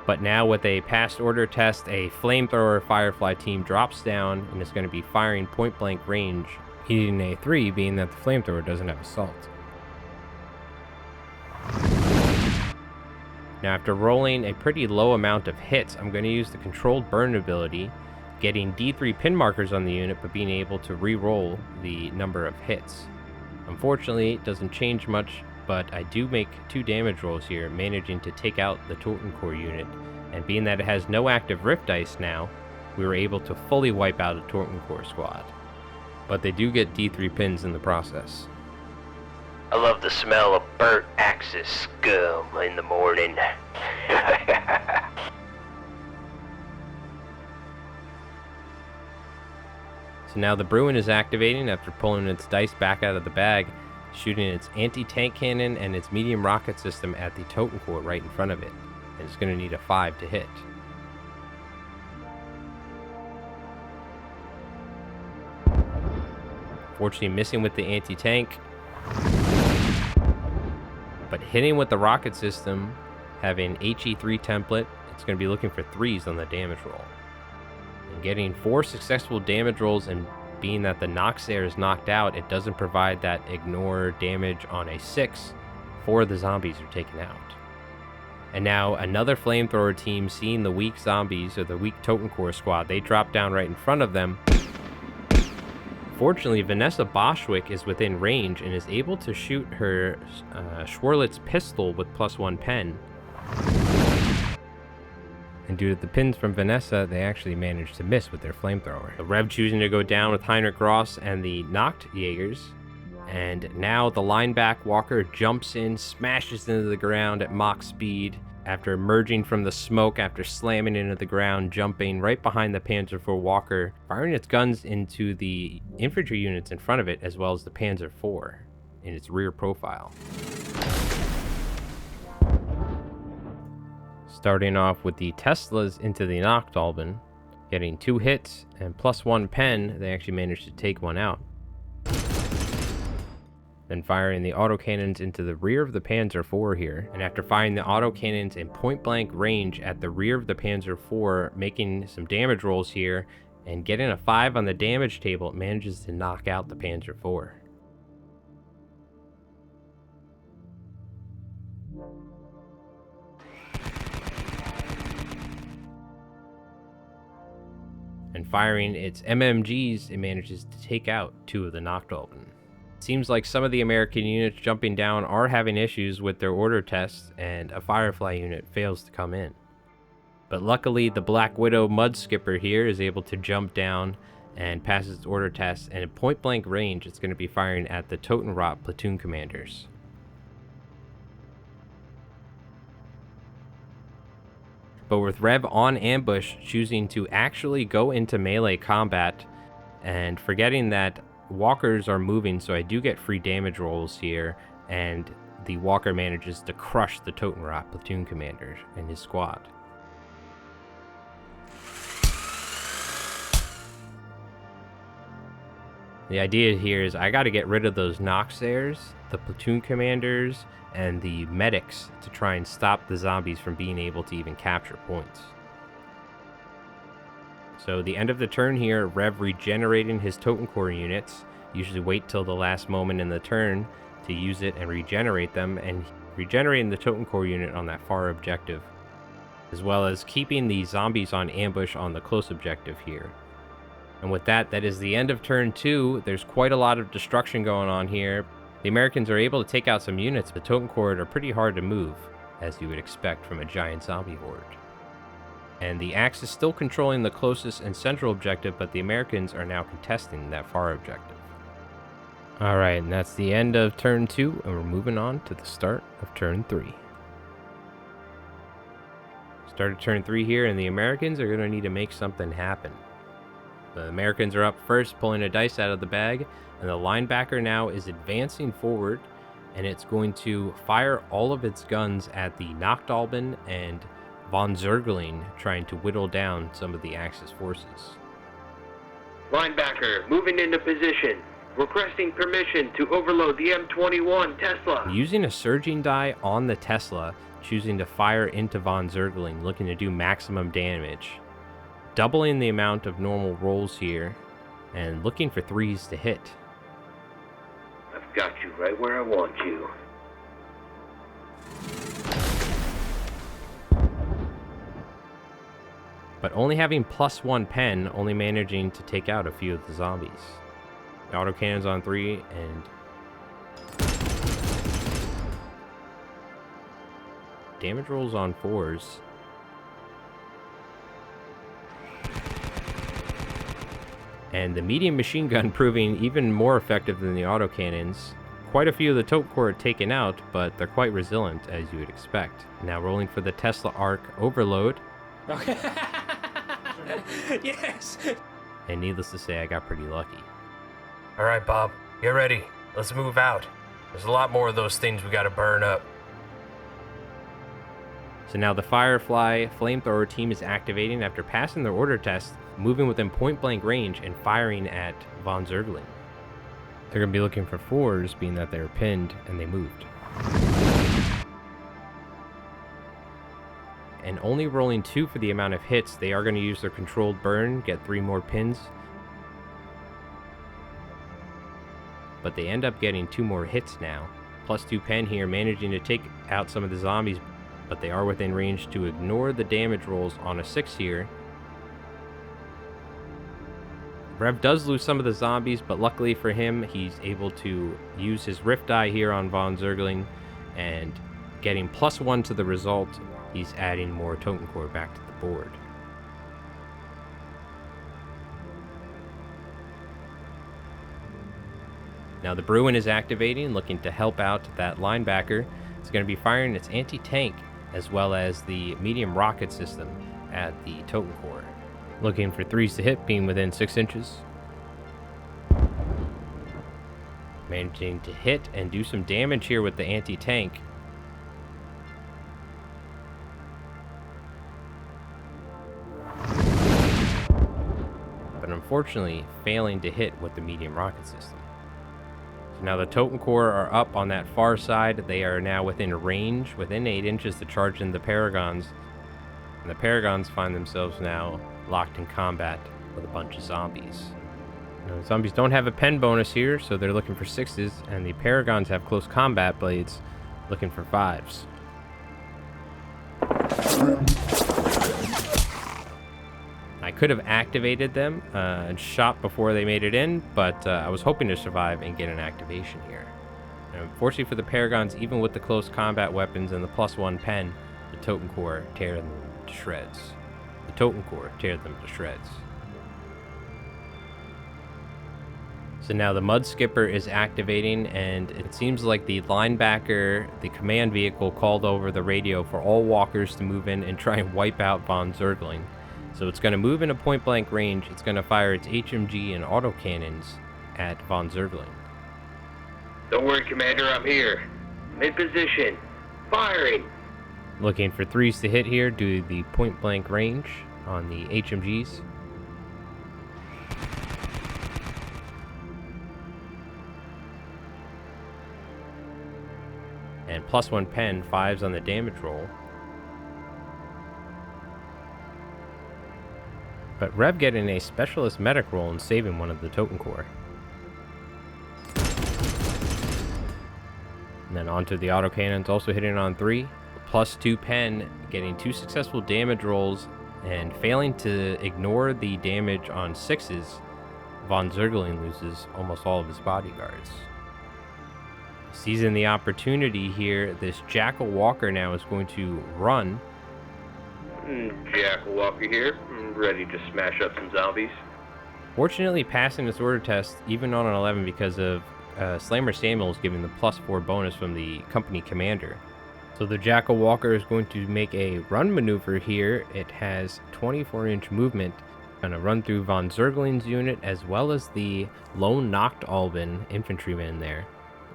But now with a passed order test, a flamethrower Firefly team drops down and is going to be firing point blank range, hitting a 3, being that the flamethrower doesn't have assault. Now after rolling a pretty low amount of hits, I'm going to use the controlled burn ability, getting D3 pin markers on the unit, but being able to re-roll the number of hits. Unfortunately, it doesn't change much, but I do make 2 damage rolls here, managing to take out the Totencore unit, and being that it has no active Rift Dice now, we were able to fully wipe out a Totencore squad. But they do get D3 pins in the process. I love the smell of burnt Axis scum in the morning. So now the Bruin is activating after pulling its dice back out of the bag, shooting its anti-tank cannon and its medium rocket system at the Totencore right in front of it. And it's going to need a 5 to hit. Fortunately missing with the anti-tank, but hitting with the rocket system, having HE3 template, it's going to be looking for 3s on the damage roll. And getting 4 successful damage rolls, and being that the Noxair is knocked out, it doesn't provide that ignore damage on a 6. 4 of the zombies are taken out. And now another flamethrower team, seeing the weak zombies, or the weak Totencore squad, they drop down right in front of them. Fortunately, Vanessa Boschwick is within range and is able to shoot her Schwerlitz pistol with +1 pen. And due to the pins from Vanessa, they actually managed to miss with their flamethrower. The Rev choosing to go down with Heinrich Ross and the knocked Jaegers. And now the lineback Walker jumps in, smashes into the ground at Mach speed after emerging from the smoke, after slamming into the ground, jumping right behind the Panzer IV Walker, firing its guns into the infantry units in front of it, as well as the Panzer IV in its rear profile. Starting off with the Teslas into the Nachtolben, getting 2 hits and +1 pen, they actually managed to take one out. Then firing the autocannons into the rear of the Panzer IV here, and after firing the autocannons in point-blank range at the rear of the Panzer IV, making some damage rolls here, and getting a 5 on the damage table, it manages to knock out the Panzer IV. And firing its MMGs, it manages to take out 2 of the Nachtwalden. Seems like some of the American units jumping down are having issues with their order tests, and a Firefly unit fails to come in. But luckily, the Black Widow Mud Skipper here is able to jump down and passes its order test, and at point blank range, it's going to be firing at the Totenrotte platoon commanders. But with Rev on ambush, choosing to actually go into melee combat and forgetting that walkers are moving, so I do get free damage rolls here, and the walker manages to crush the Totenrotte platoon commander and his squad. The idea here is I got to get rid of those Noxairs, the platoon commanders, and the medics to try and stop the zombies from being able to even capture points. So the end of the turn here, Rev regenerating his Totencore units. Usually wait till the last moment in the turn to use it and regenerate them, and regenerating the Totencore unit on that far objective, as well as keeping the zombies on ambush on the close objective here. And with that, that is the end of turn 2. There's quite a lot of destruction going on here. The Americans are able to take out some units, but Totencore are pretty hard to move, as you would expect from a giant zombie horde. And the Axe is still controlling the closest and central objective, but the Americans are now contesting that far objective. Alright, and that's the end of turn 2, and we're moving on to the start of turn 3. Started turn 3 here, and the Americans are going to need to make something happen. The Americans are up first, pulling a dice out of the bag, and the linebacker now is advancing forward, and it's going to fire all of its guns at the Nachtwalden and von Zergling, trying to whittle down some of the Axis forces. Linebacker, moving into position. Requesting permission to overload the M21 Tesla. Using a surging die on the Tesla, choosing to fire into von Zergling, looking to do maximum damage. Doubling the amount of normal rolls here, and looking for 3s to hit. I've got you right where I want you. But only having +1 pen, only managing to take out a few of the zombies. The autocannons on 3, and damage rolls on 4s. And the medium machine gun proving even more effective than the autocannons. Quite a few of the Totencore are taken out, but they're quite resilient, as you would expect. Now rolling for the Tesla Arc Overload. Okay. Yes. And needless to say, I got pretty lucky. All right, Bob, get ready. Let's move out. There's a lot more of those things we gotta burn up. So now the Firefly flamethrower team is activating after passing their order test, moving within point blank range and firing at von Zergling. They're going to be looking for 4s, being that they're pinned and they moved. And only rolling 2 for the amount of hits, they are going to use their controlled burn, get 3 more pins. But they end up getting 2 more hits now. +2 pen here, managing to take out some of the zombies, but they are within range to ignore the damage rolls on a 6 here. Rev does lose some of the zombies, but luckily for him, he's able to use his Rift Die here on von Zergling, and getting +1 to the result, he's adding more Totencore back to the board. Now the Bruin is activating, looking to help out that linebacker. It's going to be firing its anti-tank, as well as the medium rocket system at the Totencore. Looking for 3s to hit, being within 6 inches. Managing to hit and do some damage here with the anti-tank. But unfortunately, failing to hit with the medium rocket system. So now the Totencore are up on that far side. They are now within range, within 8 inches to charge in the Paragons. And the Paragons find themselves now locked in combat with a bunch of zombies. Now, the zombies don't have a pen bonus here, so they're looking for 6s, and the Paragons have close combat blades, looking for 5s. I could have activated them and shot before they made it in, but I was hoping to survive and get an activation here. And unfortunately for the Paragons, even with the close combat weapons and the +1 pen, the Totencore tear them to shreds. The Totencore tear them to shreds. So now the Mud Skipper is activating, and it seems like the linebacker, the command vehicle, called over the radio for all walkers to move in and try and wipe out von Zergling. So it's going to move into point-blank range. It's going to fire its HMG and autocannons at von Zergling. Don't worry, Commander, I'm here. In position. Firing. Looking for 3s to hit here due to the point-blank range on the HMGs. And +1 pen, 5s on the damage roll. But Rev getting a specialist medic roll and saving one of the Totencore. And then onto the autocannons, also hitting on 3. +2 pen, getting 2 successful damage rolls and failing to ignore the damage on 6s. Von Zergling loses almost all of his bodyguards. Seizing the opportunity here, this Jackal Walker now is going to run. Jackal Walker here, ready to smash up some zombies. Fortunately, passing this order test, even on an 11, because of Slammer Samuels giving the +4 bonus from the company commander. So the Jackal Walker is going to make a run maneuver here. It has 24-inch movement. Going to run through von Zergling's unit as well as the lone Nacht-Alban infantryman there.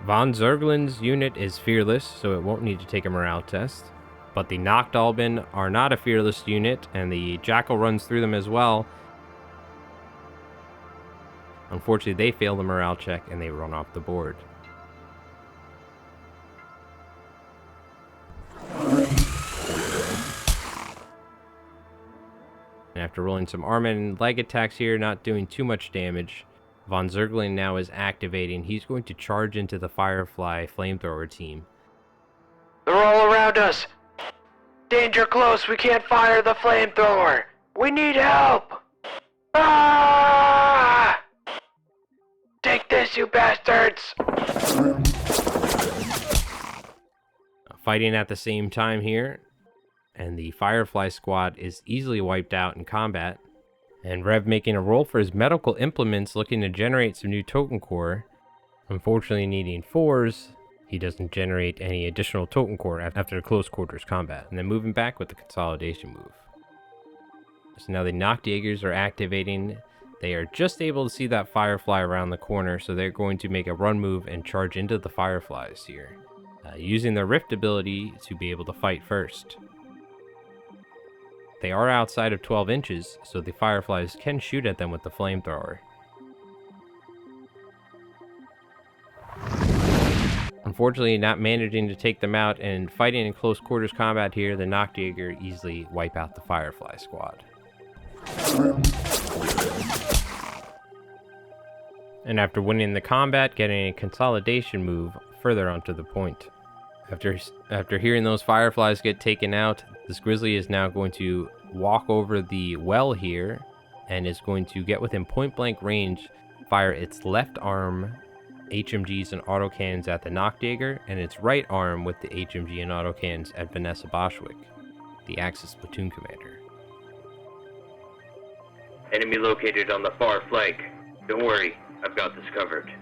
Von Zergling's unit is fearless, so it won't need to take a morale test. But the Nacht-Alban are not a fearless unit, and the Jackal runs through them as well. Unfortunately, they fail the morale check and they run off the board. And after rolling some arm and leg attacks here, not doing too much damage, von Zergling now is activating. He's going to charge into the Firefly flamethrower team. They're all around us. Danger close, we can't fire the flamethrower. We need help. Ah! Take this, you bastards. Fighting at the same time here, and the Firefly squad is easily wiped out in combat. And Rev making a roll for his medical implements, looking to generate some new Totencore. Unfortunately, needing 4s, he doesn't generate any additional Totencore after the close quarters combat. And then moving back with the consolidation move. So now the Nachtjägers are activating. They are just able to see that Firefly around the corner, so they're going to make a run move and charge into the Fireflies here, using their Rift ability to be able to fight first. They are outside of 12 inches, so the Fireflies can shoot at them with the flamethrower. Unfortunately, not managing to take them out, and fighting in close quarters combat here, the Nachtjäger easily wipe out the Firefly squad. And after winning the combat, getting a consolidation move further onto the point. After hearing those Fireflies get taken out, this Grizzly is now going to walk over the well here and is going to get within point-blank range, fire its left arm HMGs and autocannons at the Nachtjäger, and its right arm with the HMG and autocannons at Vanessa Boschwick, the Axis platoon commander. Enemy located on the far flank. Don't worry, I've got this covered.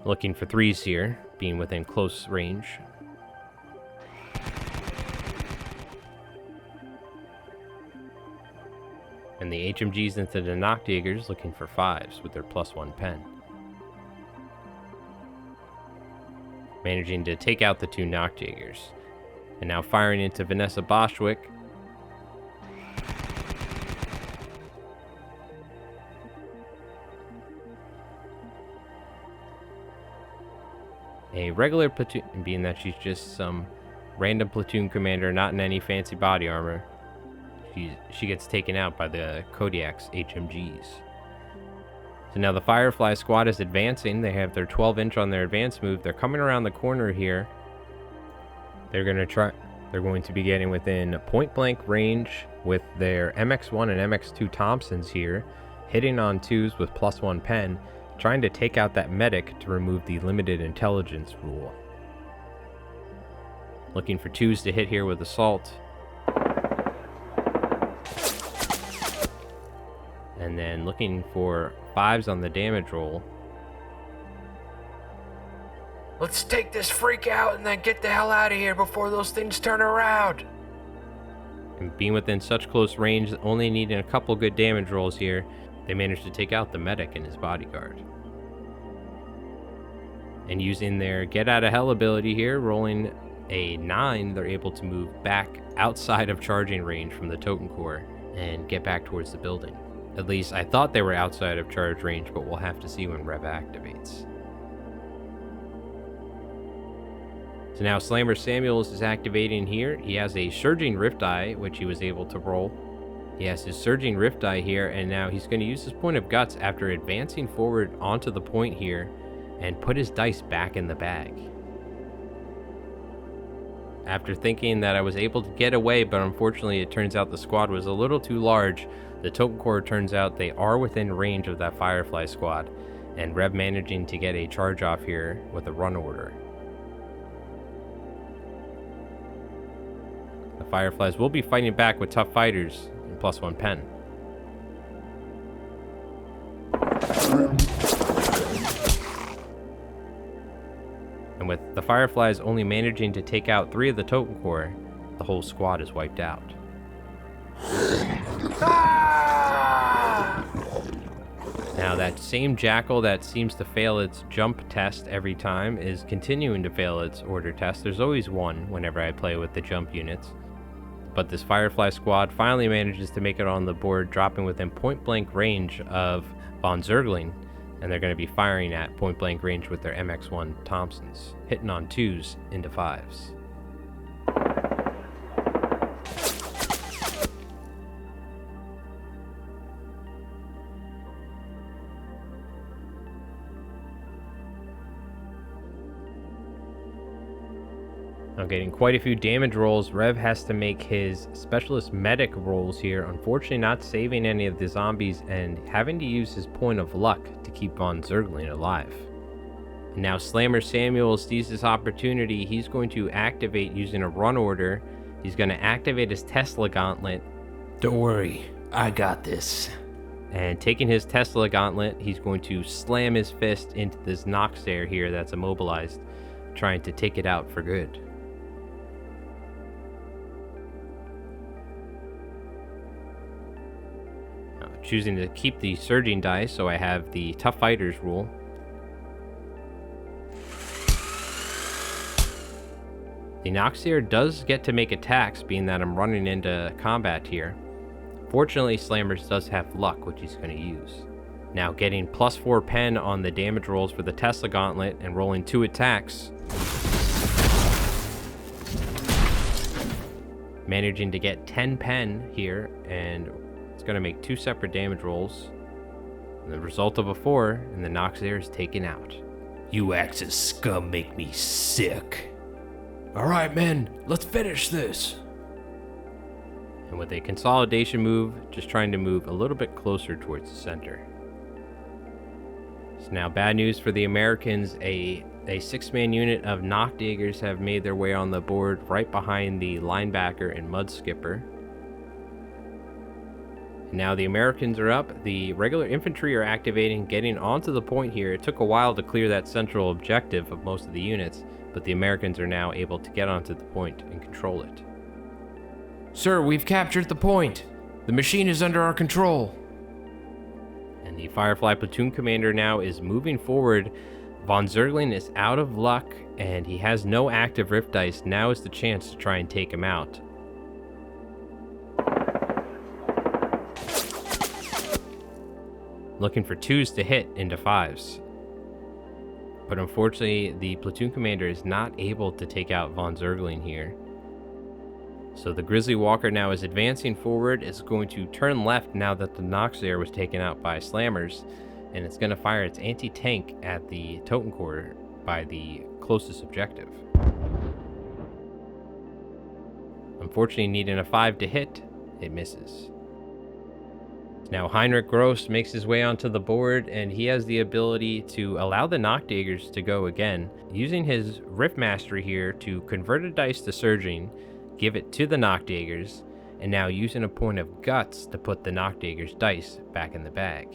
Looking for 3s here, being within close range. And the HMGs into the Nachtjägers looking for 5s with their +1 pen. Managing to take out the 2 Nachtjägers. And now firing into Vanessa Boschwick. A regular platoon, being that she's just some random platoon commander, not in any fancy body armor. She gets taken out by the Kodiak's HMGs. So now the Firefly squad is advancing. They have their 12-inch on their advance move. They're coming around the corner here. They're going to be getting within point blank range with their MX1 and MX2 Thompsons here, hitting on 2s with +1 pen, trying to take out that medic to remove the limited intelligence rule. Looking for 2s to hit here with assault. And then looking for 5s on the damage roll. Let's take this freak out and then get the hell out of here before those things turn around. And being within such close range, only needing a couple good damage rolls here, they managed to take out the medic and his bodyguard. And using their get out of hell ability here, rolling a 9, they're able to move back outside of charging range from the Totencore and get back towards the building. At least I thought they were outside of charge range, but we'll have to see when Rev activates. So now Slammer Samuels is activating here. He has a Surging Rift Eye, which he was able to roll. He has his Surging Rift Eye here, and now he's going to use his Point of Guts after advancing forward onto the point here and put his dice back in the bag. After thinking that I was able to get away, but unfortunately it turns out the squad was a little too large, the Totencore turns out they are within range of that Firefly squad, and Rev managing to get a charge off here with a run order. The Fireflies will be fighting back with tough fighters and +1 pen. And with the Fireflies only managing to take out 3 of the Totencore, the whole squad is wiped out. Now that same Jackal that seems to fail its jump test every time is continuing to fail its order test. There's always one whenever I play with the jump units. But this Firefly squad finally manages to make it on the board, dropping within point blank range of von Zergling, and they're going to be firing at point blank range with their MX1 Thompsons, hitting on 2s into 5s. Now getting quite a few damage rolls, Rev has to make his specialist medic rolls here, unfortunately not saving any of the zombies and having to use his point of luck to keep von Zergling alive. And now Slammer Samuel sees this opportunity. He's going to activate using a run order. He's going to activate his Tesla Gauntlet. Don't worry, I got this. And taking his Tesla Gauntlet, he's going to slam his fist into this Noxair here that's immobilized, trying to take it out for good. Choosing to keep the surging dice, so I have the tough fighters rule. The Noxair does get to make attacks, being that I'm running into combat here. Fortunately, Slammers does have luck, which he's going to use. Now getting +4 pen on the damage rolls for the Tesla Gauntlet and rolling 2 attacks. Managing to get 10 pen here, and it's going to make 2 separate damage rolls. And the result of a 4, and the Noxair is taken out. You Axis scum make me sick. Alright, men, let's finish this. And with a consolidation move, just trying to move a little bit closer towards the center. So now bad news for the Americans. A 6-man unit of Knockdaggers have made their way on the board right behind the linebacker and mud skipper. Now the Americans are up. The regular infantry are activating, getting onto the point here. It took a while to clear that central objective of most of the units, but the Americans are now able to get onto the point and control it. Sir, we've captured the point. The machine is under our control. And the Firefly platoon commander now is moving forward. Von Zergling is out of luck, and he has no active rift dice. Now is the chance to try and take him out. Looking for 2s to hit into 5s. But unfortunately, the platoon commander is not able to take out von Zergling here. So the Grizzly Walker now is advancing forward. It's going to turn left now that the Noxair was taken out by Slammers. And it's going to fire its anti-tank at the Totencore by the closest objective. Unfortunately, needing a 5 to hit, it misses. Now Heinrich Gross makes his way onto the board, and he has the ability to allow the Knockdaggers to go again, using his Rift Mastery here to convert a dice to Surging, give it to the Knockdaggers, and now using a point of Guts to put the Knockdaggers' dice back in the bag.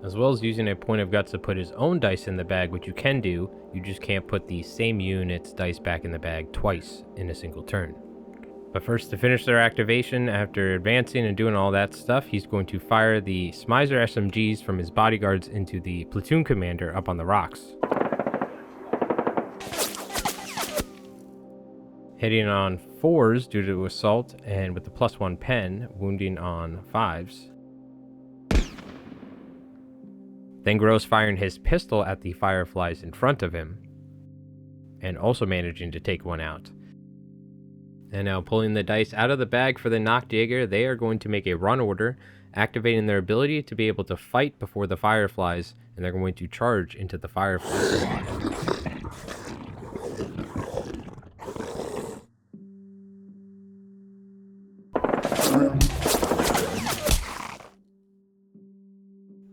As well as using a point of Guts to put his own dice in the bag, which you can do, you just can't put the same unit's dice back in the bag twice in a single turn. But first, to finish their activation, after advancing and doing all that stuff, he's going to fire the Smizer SMGs from his bodyguards into the platoon commander up on the rocks. Hitting on 4s due to assault, and with the +1 pen, wounding on 5s. Then Gross firing his pistol at the Fireflies in front of him, and also managing to take one out. And now pulling the dice out of the bag for the Knockdagger, they are going to make a run order, activating their ability to be able to fight before the Fireflies, and they're going to charge into the Fireflies squad.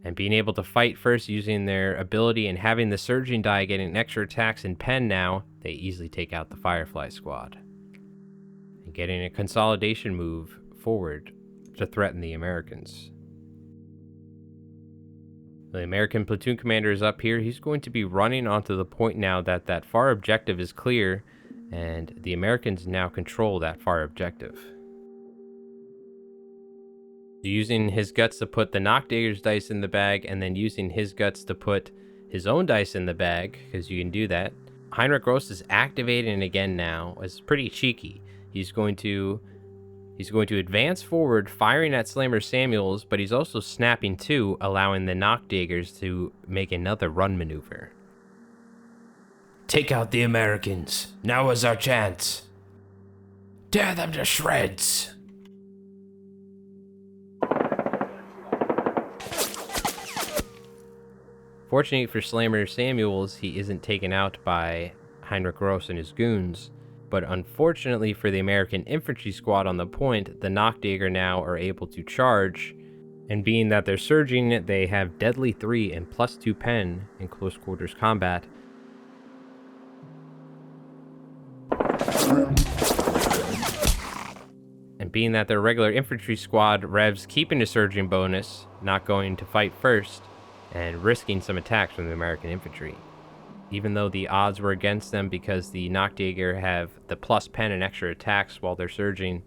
And being able to fight first using their ability and having the Surging die getting extra attacks and pen now, they easily take out the Firefly squad. And getting a consolidation move forward to threaten the Americans. The American platoon commander is up here. He's going to be running onto the point now that that far objective is clear, and the Americans now control that far objective. Using his guts to put the Knockdagger's dice in the bag, and then using his guts to put his own dice in the bag, because you can do that. Heinrich Gross is activating again now. It's pretty cheeky. He's going to advance forward, firing at Slammer Samuels, but he's also snapping too, allowing the Knockdaggers to make another run maneuver. Take out the Americans. Now is our chance. Tear them to shreds. Fortunately for Slammer Samuels, he isn't taken out by Heinrich Gross and his goons, but unfortunately for the American infantry squad on the point, the Knockdagger now are able to charge, and being that they're surging, they have Deadly 3 and +2 pen in close quarters combat. And being that their regular infantry squad revs keeping the surging bonus, not going to fight first, and risking some attacks from the American infantry. Even though the odds were against them because the Knockdagger have the plus pen and extra attacks while they're surging,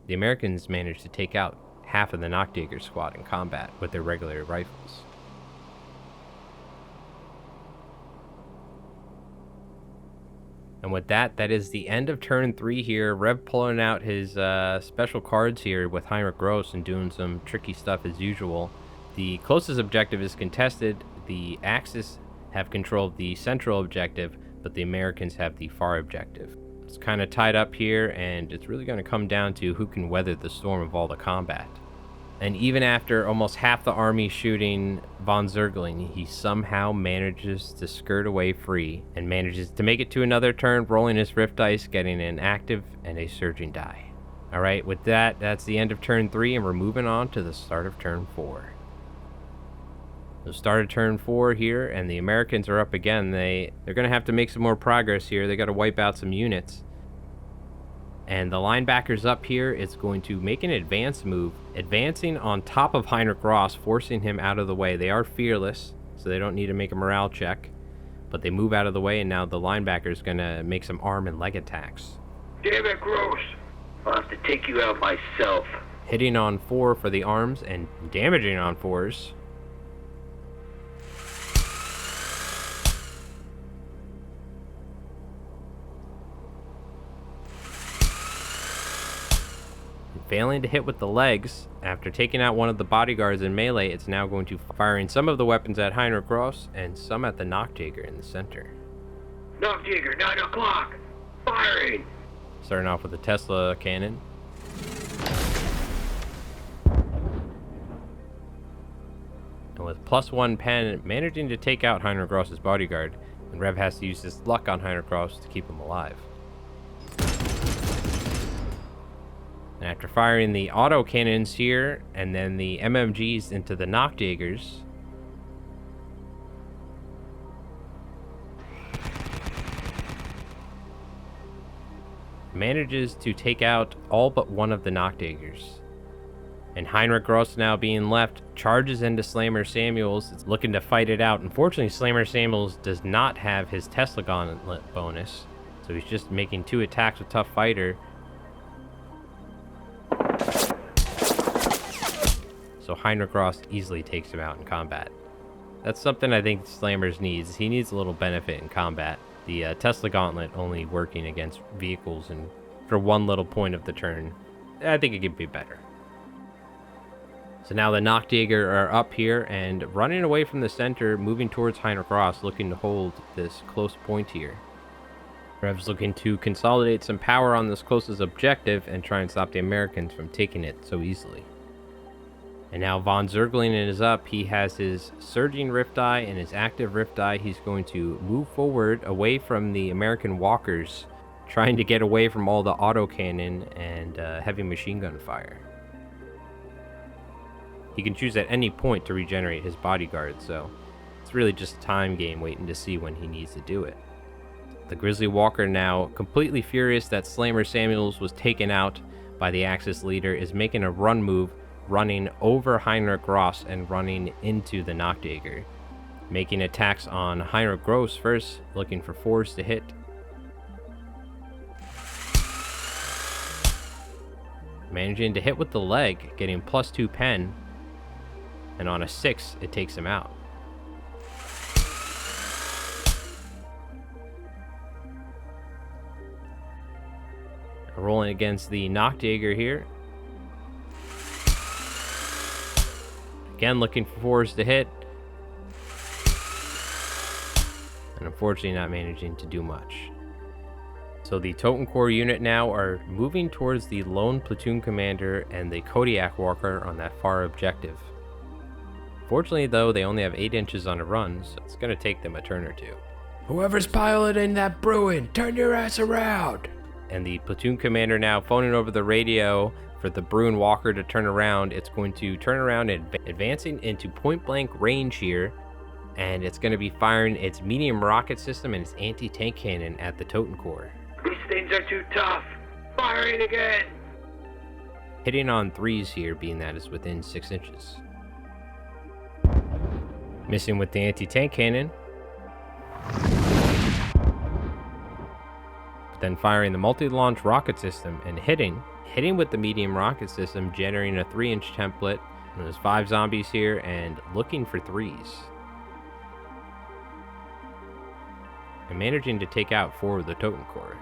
the Americans managed to take out half of the Knockdagger squad in combat with their regular rifles. And with that, that is the end of turn 3 here. Rev pulling out his special cards here with Heinrich Gross and doing some tricky stuff as usual. The closest objective is contested. The Axis have control of the central objective, but the Americans have the far objective. It's kind of tied up here, and it's really going to come down to who can weather the storm of all the combat. And even after almost half the army shooting von Zergling, he somehow manages to skirt away free and manages to make it to another turn, rolling his Rift Dice, getting an active and a surging die. Alright, with that, that's the end of turn 3, and we're moving on to the start of turn 4. So started turn 4 here, and the Americans are up again. They're going to have to make some more progress here. They got to wipe out some units. And the linebacker's up here. It's going to make an advance move, advancing on top of Heinrich Ross, forcing him out of the way. They are fearless, so they don't need to make a morale check. But they move out of the way, and now the linebacker's going to make some arm and leg attacks. Damn it, Gross. I'll have to take you out myself. Hitting on 4 for the arms and damaging on 4s. Failing to hit with the legs, after taking out one of the bodyguards in melee, it's now going to firing some of the weapons at Heinrich Ross and some at the Knockdagger in the center. Knockdagger, 9 o'clock. Firing. Starting off with the Tesla cannon. And with +1 pen, managing to take out Heinrich Ross's bodyguard, and Rev has to use his luck on Heinrich Ross to keep him alive. And after firing the autocannons here, and then the MMGs into the Knockdaggers, manages to take out all but one of the Knockdaggers. And Heinrich Gross, now being left, charges into Slammer Samuels. It's looking to fight it out. Unfortunately, Slammer Samuels does not have his Tesla Gauntlet bonus, so he's just making 2 attacks with Tough Fighter. So Heinrich Ross easily takes him out in combat. That's something I think Slammers needs. He needs a little benefit in combat. The Tesla Gauntlet only working against vehicles and for one little point of the turn. I think it could be better. So now the Knockdagger are up here and running away from the center, moving towards Heinrich Ross, looking to hold this close point here. Rev's looking to consolidate some power on this closest objective and try and stop the Americans from taking it so easily. And now Von Zerglingen is up. He has his Surging Rift Die and his Active Rift Die. He's going to move forward away from the American walkers, trying to get away from all the autocannon and heavy machine gun fire. He can choose at any point to regenerate his bodyguard, so it's really just a time game waiting to see when he needs to do it. The Grizzly Walker, now completely furious that Slammer Samuels was taken out by the Axis leader, is making a run move, running over Heinrich Gross and running into the Knockdagger. Making attacks on Heinrich Gross first, looking for 4s to hit. Managing to hit with the leg, getting +2 pen. And on a 6, it takes him out. Rolling against the Knockdagger here. Again, looking for 4s to hit. And unfortunately not managing to do much. So the Totencore unit now are moving towards the lone platoon commander and the Kodiak Walker on that far objective. Fortunately, though, they only have 8 inches on a run, so it's going to take them a turn or 2. Whoever's piloting that Bruin, turn your ass around! And the platoon commander now phoning over the radio for the Bruin Walker to turn around. It's going to turn around and advancing into point-blank range here, and it's going to be firing its medium rocket system and its anti-tank cannon at the Totencore. These things are too tough. Firing again. Hitting on 3s here, being that is within 6 inches. Missing with the anti-tank cannon. Then firing the multi-launch rocket system and hitting with the medium rocket system, generating a 3-inch template. And there's 5 zombies here and looking for 3s. And managing to take out 4 of the Totencore.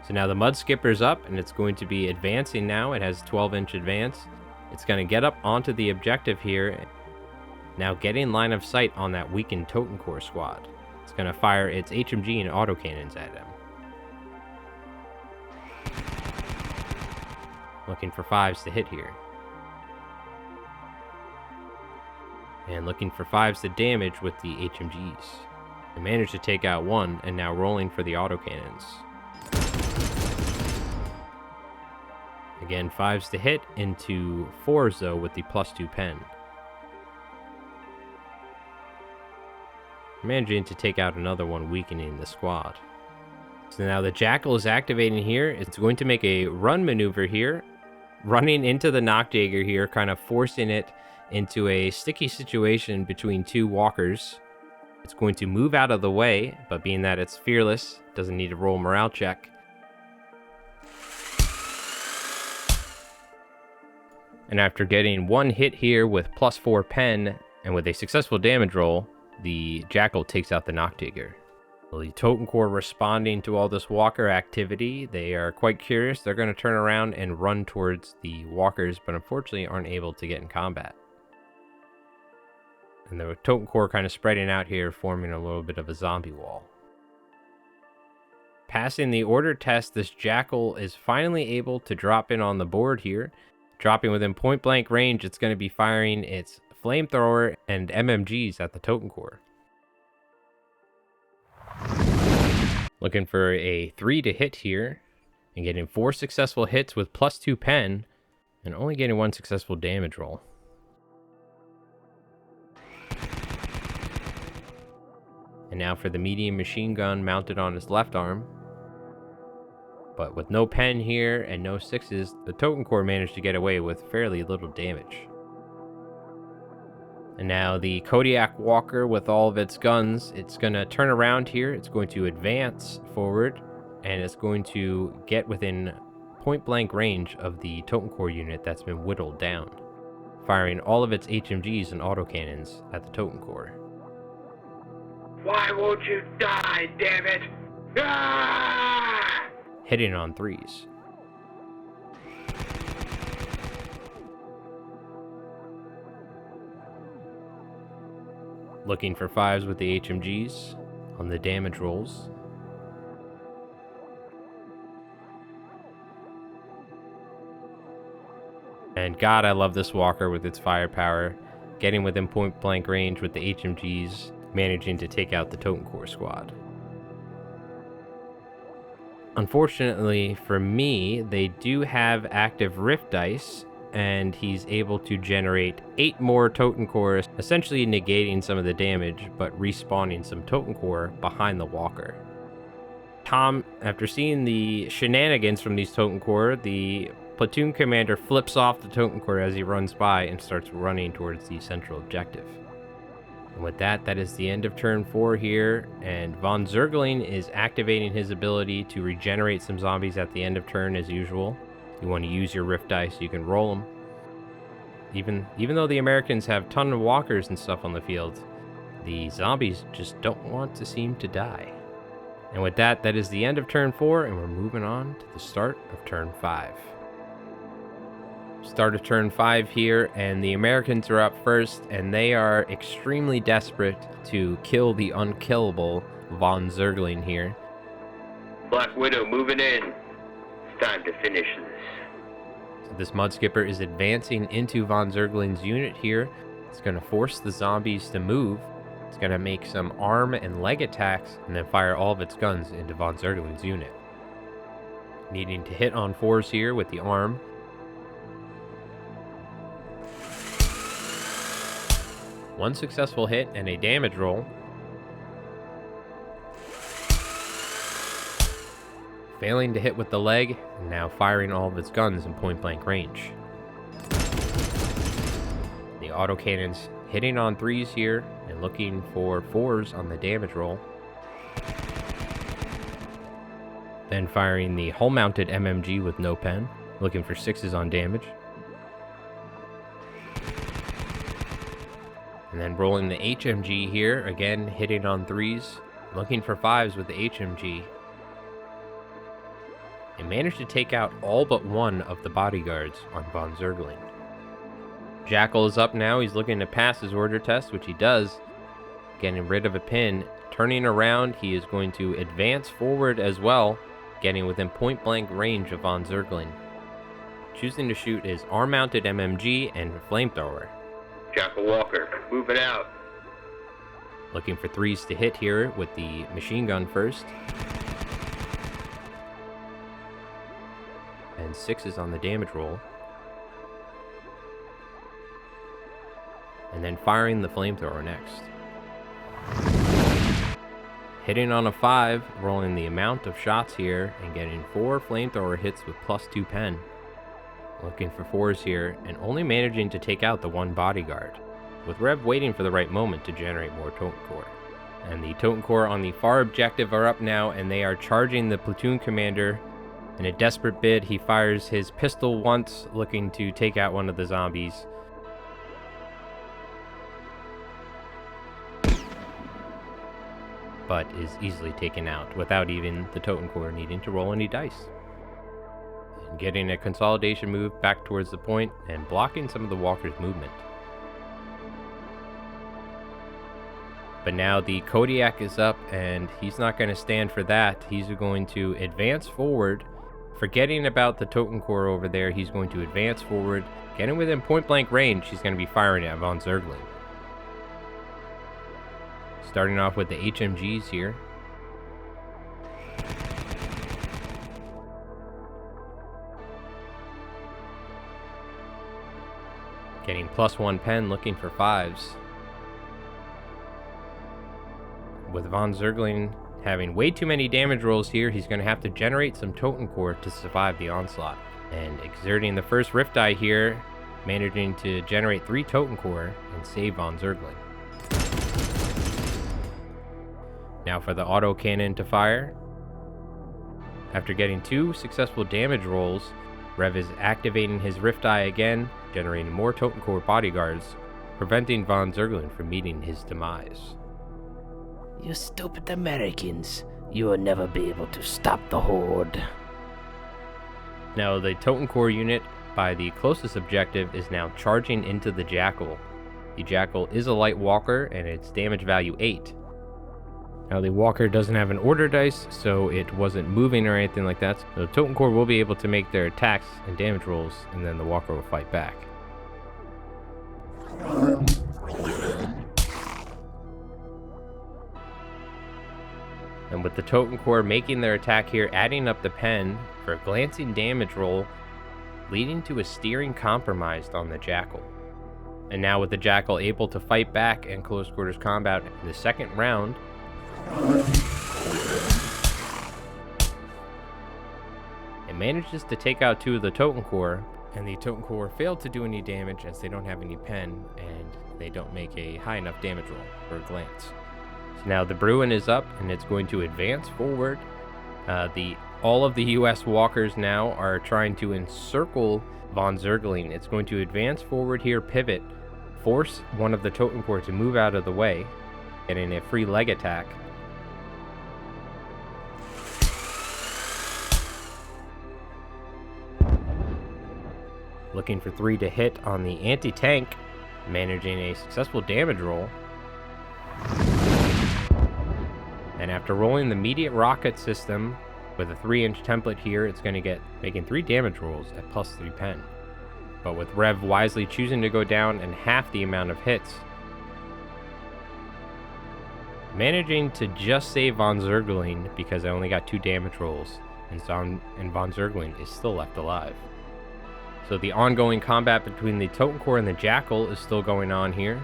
So now the Mud Skipper's up and it's going to be advancing now. It has 12-inch advance. It's going to get up onto the objective here. Now getting line of sight on that weakened Totencore squad. It's going to fire its HMG and autocannons at him. Looking for 5s to hit here. And looking for 5s to damage with the HMGs. They managed to take out 1 and now rolling for the autocannons. Again, 5s to hit into 4s though with the +2 pen. Managing to take out another one, weakening the squad. So now the Jackal is activating here. It's going to make a run maneuver here, running into the Knockdagger here, kind of forcing it into a sticky situation between 2 walkers. It's going to move out of the way, but being that it's fearless, doesn't need to roll a morale check. And after getting 1 hit here with +4 pen, and with a successful damage roll, the Jackal takes out the Knockdagger. Well, the Totencore responding to all this walker activity, they are quite curious. They're going to turn around and run towards the walkers, but unfortunately aren't able to get in combat. And the Totencore kind of spreading out here, forming a little bit of a zombie wall. Passing the order test, this Jackal is finally able to drop in on the board here. Dropping within point blank range, it's going to be firing its flamethrower and MMGs at the Totencore. Looking for a 3 to hit here. and getting 4 successful hits with +2 pen, and only getting 1 successful damage roll. And now for the medium machine gun mounted on his left arm. But with no pen here and no 6s, the Totencore managed to get away with fairly little damage. And now the Kodiak Walker with all of its guns, it's going to turn around here, it's going to advance forward, and it's going to get within point blank range of the Totencore unit that's been whittled down, firing all of its HMGs and autocannons at the Totencore. Why won't you die, damn it? Ah! Hitting on 3s. Looking for 5s with the HMGs on the damage rolls. And God, I love this walker with its firepower, getting within point blank range with the HMGs, managing to take out the Totencore squad. Unfortunately for me, they do have active Rift Dice, and he's able to generate 8 more Totencores, essentially negating some of the damage, but respawning some Totencore behind the walker. Tom, after seeing the shenanigans from these Totencore, the platoon commander flips off the Totencore as he runs by and starts running towards the central objective. And with that, that is the end of turn 4 here, and Von Zergling is activating his ability to regenerate some zombies at the end of turn as usual. You want to use your Rift Dice, you can roll them. Even though the Americans have a ton of walkers and stuff on the field, the zombies just don't want to seem to die. And with that, that is the end of turn 4, and we're moving on to the start of turn 5. Start of turn 5 here, and the Americans are up first, and they are extremely desperate to kill the unkillable Von Zergling here. Black Widow moving in. It's time to finish this. So this Mud Skipper is advancing into Von Zergling's unit here. It's going to force the zombies to move. It's going to make some arm and leg attacks, and then fire all of its guns into Von Zergling's unit. Needing to hit on 4s here with the arm. One successful hit and a damage roll. Failing to hit with the leg, and now firing all of its guns in point blank range. The autocannons hitting on 3s here and looking for 4s on the damage roll. Then firing the hull mounted MMG with no pen, looking for 6s on damage. And then rolling the HMG here, again hitting on 3s, looking for 5s with the HMG. And managed to take out all but 1 of the bodyguards on Von Zergling. Jackal is up now, he's looking to pass his order test, which he does, getting rid of a pin. Turning around, he is going to advance forward as well, getting within point blank range of Von Zergling. Choosing to shoot his arm-mounted MMG and flamethrower. Jackal Walker, moving out. Looking for 3s to hit here with the machine gun first. And 6s on the damage roll. And then firing the flamethrower next. Hitting on a 5, rolling the amount of shots here, and getting 4 flamethrower hits with +2 pen. Looking for 4s here, and only managing to take out the 1 bodyguard, with Rev waiting for the right moment to generate more Totencore. And the Totencore on the far objective are up now, and they are charging the platoon commander. In a desperate bid, he fires his pistol once, looking to take out one of the zombies. But is easily taken out, without even the Totencore needing to roll any dice. Getting a consolidation move back towards the point and blocking some of the walker's movement. But now the Kodiak is up, and he's not going to stand for that. He's going to advance forward, forgetting about the Totencore over there. He's going to advance forward, getting within point blank range. He's going to be firing at Von Zergling. Starting off with the HMGs here. Getting +1 pen, looking for 5s. With Von Zergling having way too many damage rolls here, he's going to have to generate some Totencore to survive the onslaught. And exerting the first Rift Die here, managing to generate 3 Totencore and save Von Zergling. Now for the autocannon to fire. After getting 2 successful damage rolls, Rev is activating his Rift Die again, generating more Totencore bodyguards, preventing Von Zergling from meeting his demise. You stupid Americans. You will never be able to stop the Horde. Now the Totencore unit by the closest objective is now charging into the Jackal. The Jackal is a light walker and its damage value 8. Now the walker doesn't have an order dice, so it wasn't moving or anything like that. So the Totencore will be able to make their attacks and damage rolls, and then the walker will fight back. And with the Totencore making their attack here, adding up the pen for a glancing damage roll, leading to a steering compromised on the Jackal. And now with the Jackal able to fight back in close quarters combat in the second round, it manages to take out 2 of the Totencore, and the Totencore failed to do any damage as they don't have any pen and they don't make a high enough damage roll for a glance. So now the Bruin is up and it's going to advance forward. All of the US walkers now are trying to encircle Von Zergling. It's going to advance forward here, pivot, force one of the Totencore to move out of the way, getting a free leg attack. Looking for 3 to hit on the anti-tank, managing a successful damage roll. And after rolling the immediate rocket system with a 3-inch template here, it's going to get making 3 damage rolls at +3 pen. But with Rev wisely choosing to go down and half the amount of hits, managing to just save Von Zergling because I only got 2 damage rolls, and Von Zergling is still left alive. So the ongoing combat between the Totencore and the Jackal is still going on here.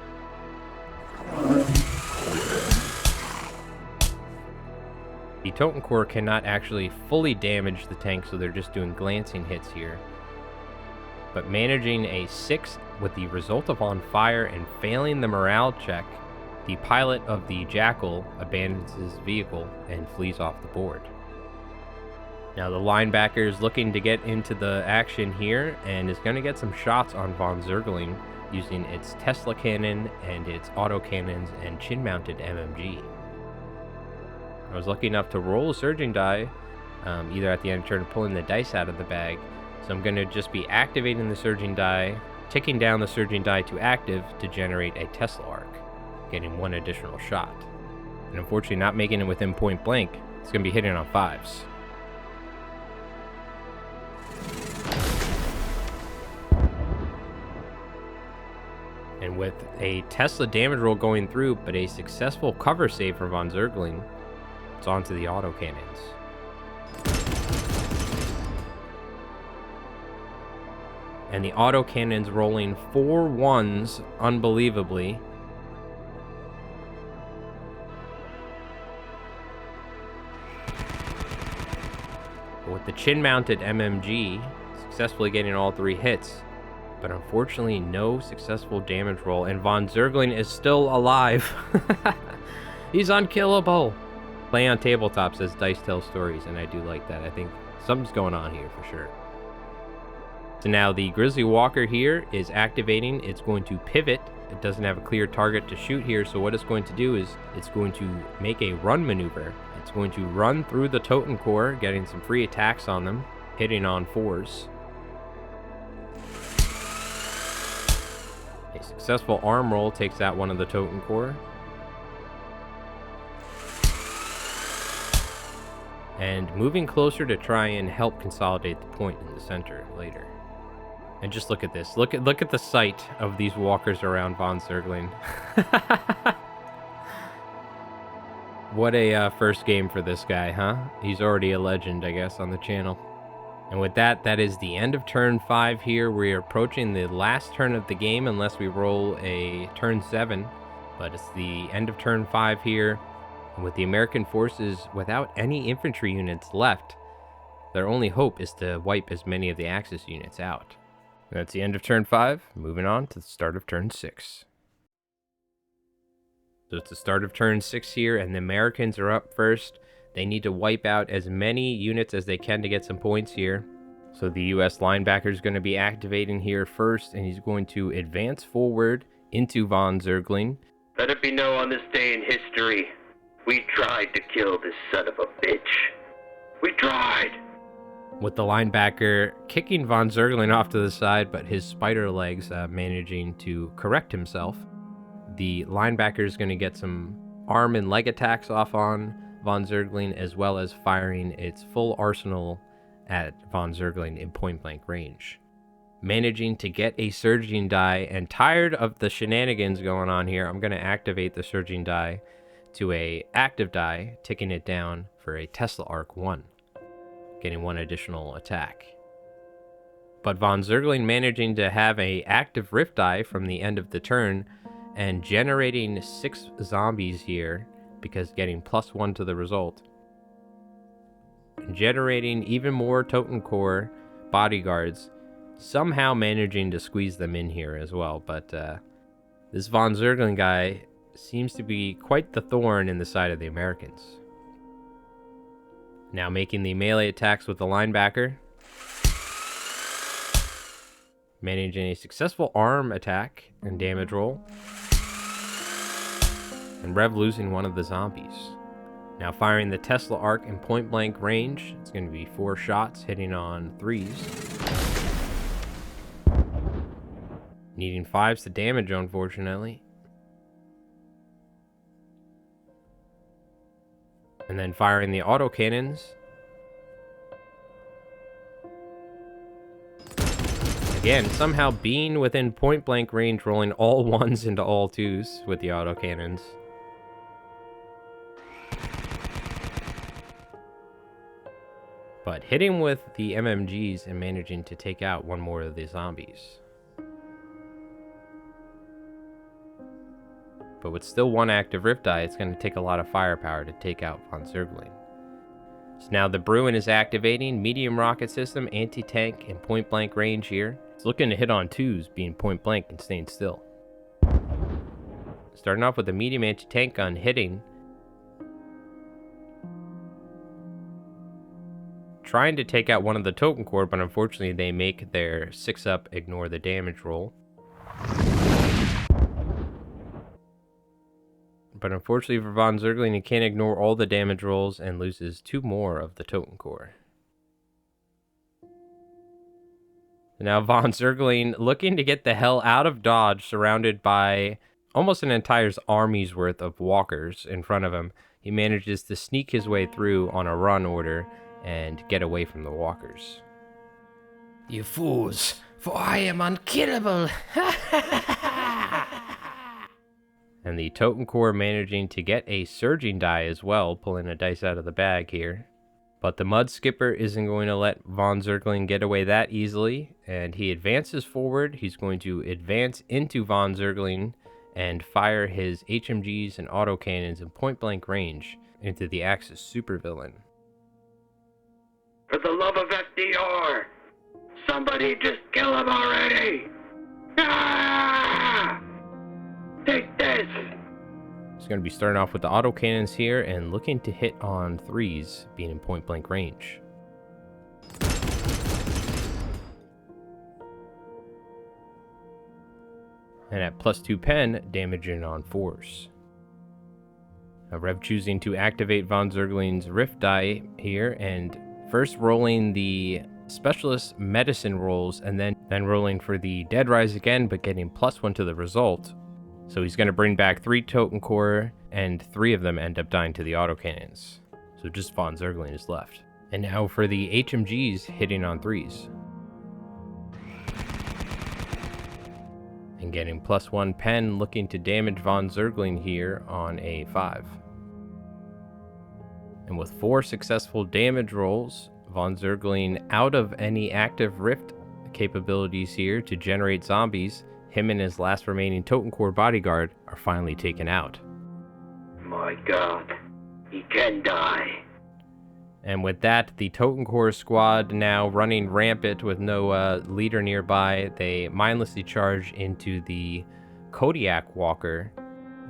The Totencore cannot actually fully damage the tank, so they're just doing glancing hits here. But managing a 6 with the result of on fire and failing the morale check, the pilot of the Jackal abandons his vehicle and flees off the board. Now the linebacker is looking to get into the action here and is going to get some shots on Von Zergling using its Tesla cannon and its autocannons and chin-mounted MMG. I was lucky enough to roll a surging die, either at the end of turn or pulling the dice out of the bag, so I'm going to just be activating the surging die, ticking down the surging die to active to generate a Tesla arc, getting 1 additional shot. And unfortunately not making it within point blank, it's going to be hitting on 5s. And with a Tesla damage roll going through, but a successful cover save for Von Zergling, it's onto the autocannons. And the autocannons rolling 4 1s, unbelievably. With the chin-mounted MMG, successfully getting all 3 hits, but unfortunately no successful damage roll, and Von Zergling is still alive. He's unkillable. Play on tabletop says Dice Tell Stories, and I do like that. I think something's going on here for sure. So now the Grizzly Walker here is activating. It's going to pivot. It doesn't have a clear target to shoot here, so what it's going to do is it's going to make a run maneuver. It's going to run through the Totencore, getting some free attacks on them, hitting on 4s. A successful arm roll takes out one of the Totencore. And moving closer to try and help consolidate the point in the center later. And just look at this. Look at the sight of these walkers around Von Zergling. What a first game for this guy, huh? He's already a legend, I guess, on the channel. And with that, that is the end of turn 5 here. We're approaching the last turn of the game unless we roll a turn 7. But it's the end of turn 5 here. And with the American forces without any infantry units left, their only hope is to wipe as many of the Axis units out. And that's the end of turn 5. Moving on to the start of turn 6. So it's the start of turn 6 here, and the Americans are up first. They need to wipe out as many units as they can to get some points here. So the US linebacker is going to be activating here first, and he's going to advance forward into von Zergling. Let it be known on this day in history, we tried to kill this son of a bitch. We tried! With the linebacker kicking von Zergling off to the side, but his spider legs managing to correct himself. The linebacker is going to get some arm and leg attacks off on von Zergling, as well as firing its full arsenal at von Zergling in point-blank range. Managing to get a surging die, and tired of the shenanigans going on here, I'm going to activate the surging die to a active die, ticking it down for a Tesla Arc 1, getting 1 additional attack. But von Zergling managing to have a active rift die from the end of the turn, and generating 6 zombies here, because getting +1 to the result. And generating even more Totencore bodyguards, somehow managing to squeeze them in here as well. But this von Zergling guy seems to be quite the thorn in the side of the Americans. Now making the melee attacks with the linebacker. Managing a successful arm attack and damage roll. And Rev losing 1 of the zombies. Now firing the Tesla Arc in point blank range. It's going to be 4 shots hitting on 3s. Needing 5s to damage, unfortunately. And then firing the autocannons. Again, somehow being within point blank range, rolling all 1s into all 2s with the autocannons. But hitting with the MMGs and managing to take out 1 more of the zombies. But with still 1 active rift die, it's going to take a lot of firepower to take out von Zergling. So now the Bruin is activating medium rocket system, anti-tank, and point blank range here. It's looking to hit on 2s, being point blank and staying still. Starting off with a medium anti-tank gun hitting. Trying to take out 1 of the Totencore, but unfortunately they make their 6-up ignore the damage roll. But unfortunately for von Zergling, he can't ignore all the damage rolls and loses 2 more of the Totencore. Now von Zergling looking to get the hell out of Dodge, surrounded by almost an entire army's worth of walkers in front of him. He manages to sneak his way through on a run order and get away from the walkers. You fools, for I am unkillable. And the Totencore managing to get a surging die as well, pulling a dice out of the bag here. But the Mud Skipper isn't going to let von Zergling get away that easily, and he advances forward. He's going to advance into von Zergling and fire his HMGs and autocannons in point-blank range into the Axis supervillain. For the love of FDR, somebody just kill him already! Ah! Take this! He's going to be starting off with the autocannons here and looking to hit on 3s, being in point-blank range. And at +2 pen, damaging on 4s. Now Rev choosing to activate von Zergling's Rift die here, and first rolling the specialist medicine rolls, and then rolling for the Dead Rise again, but getting +1 to the result. So he's going to bring back 3 Totencore, and 3 of them end up dying to the autocannons. So just von Zergling is left. And now for the HMGs hitting on 3s. And getting +1 pen, looking to damage von Zergling here on a 5. And with 4 successful damage rolls, Von Zergling out of any active rift capabilities here to generate zombies. Him and his last remaining Totencore bodyguard are finally taken out. My God, he can die. And with that, the Totencore squad now running rampant with no leader nearby, they mindlessly charge into the Kodiak Walker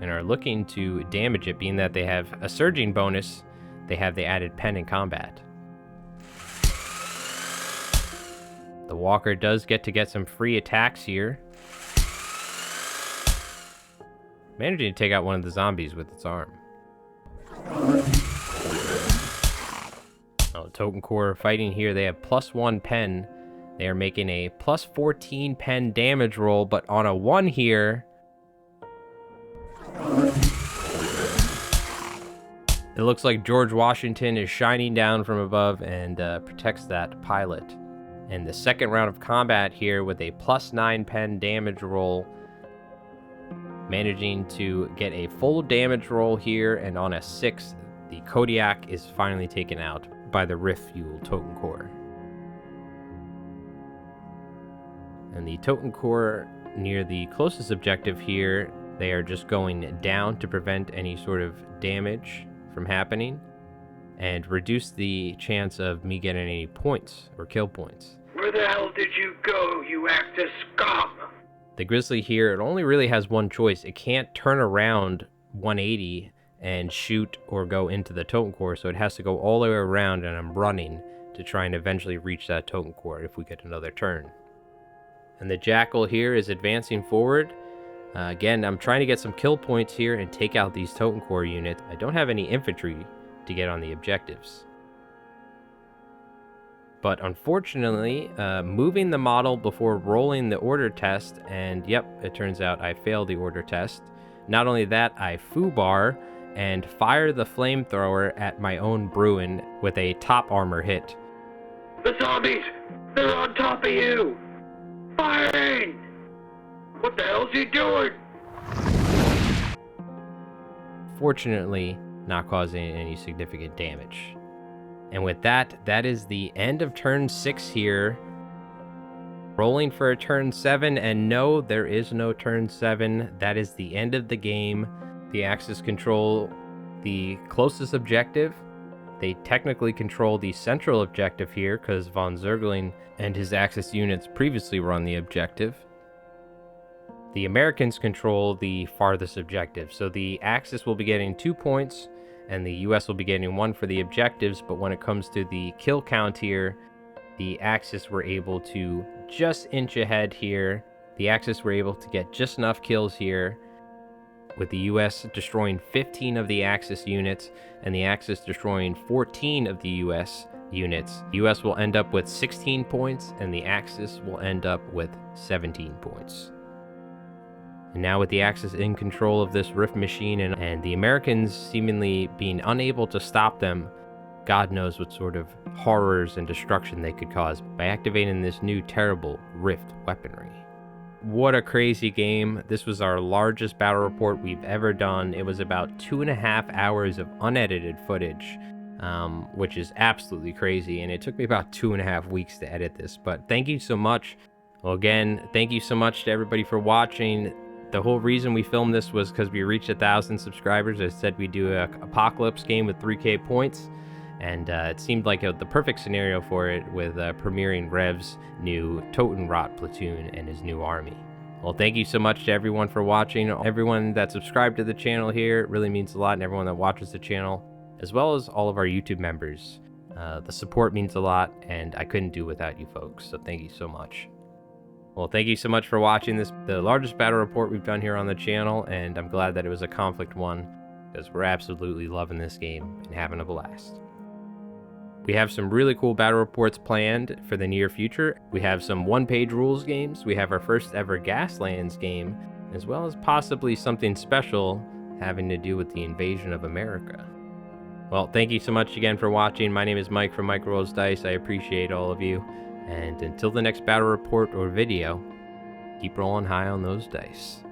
and are looking to damage it, being that they have a surging bonus. They have the added pen in combat. The Walker does get some free attacks here, managing to take out one of the zombies with its arm. Oh, Totencore fighting here. They have +1 pen. They are making a +14 pen damage roll, but on a 1 here, it looks like George Washington is shining down from above and protects that pilot. And the second round of combat here with a +9 pen damage roll, managing to get a full damage roll here, and on a 6, the Kodiak is finally taken out by the Rift Fuel Totencore. And the Totencore near the closest objective here, they are just going down to prevent any sort of damage from happening and reduce the chance of me getting any points or kill points. Where the hell did you go, you Axis scum? The Grizzly here, it only really has one choice. It can't turn around 180 and shoot or go into the Totencore, so it has to go all the way around, and I'm running to try and eventually reach that Totencore if we get another turn. And the Jackal here is advancing forward. Again, I'm trying to get some kill points here and take out these Totencore units. I don't have any infantry to get on the objectives. But unfortunately, moving the model before rolling the order test, and yep, it turns out I failed the order test. Not only that, I foobar and fire the flamethrower at my own Bruin with a top armor hit. The zombies! They're on top of you! Firing! What the hell's he doing? Fortunately, not causing any significant damage. And with that, that is the end of turn 6 here. Rolling for a turn 7, and no, there is no turn 7. That is the end of the game. The Axis control the closest objective. They technically control the central objective here because Von Zergling and his Axis units previously were on the objective. The Americans control the farthest objective, so the Axis will be getting 2 points, and the US will be getting 1 for the objectives, but when it comes to the kill count here, the Axis were able to just inch ahead here. The Axis were able to get just enough kills here, with the US destroying 15 of the Axis units, and the Axis destroying 14 of the US units. The US will end up with 16 points, and the Axis will end up with 17 points. And now with the Axis in control of this Rift machine and the Americans seemingly being unable to stop them, God knows what sort of horrors and destruction they could cause by activating this new terrible Rift weaponry. What a crazy game. This was our largest battle report we've ever done. It was about 2.5 hours of unedited footage, which is absolutely crazy, and it took me about 2.5 weeks to edit this, but thank you so much. Well, again, thank you so much to everybody for watching. The whole reason we filmed this was because we reached 1,000 subscribers. I said we'd do an apocalypse game with 3K points, and it seemed like the perfect scenario for it with premiering Rev's new Totenrotte platoon and his new army. Well, thank you so much to everyone for watching. Everyone that subscribed to the channel here, it really means a lot, and everyone that watches the channel, as well as all of our YouTube members. The support means a lot, and I couldn't do without you folks, so thank you so much. Well, thank you so much for watching this, the largest battle report we've done here on the channel, and I'm glad that it was a Konflikt one, because we're absolutely loving this game and having a blast. We have some really cool battle reports planned for the near future. We have some one-page rules games. We have our first ever Gaslands game, as well as possibly something special having to do with the invasion of America. Well, thank you so much again for watching. My name is Mike from Mike Rolls Dice. I appreciate all of you. And until the next battle report or video, keep rolling high on those dice.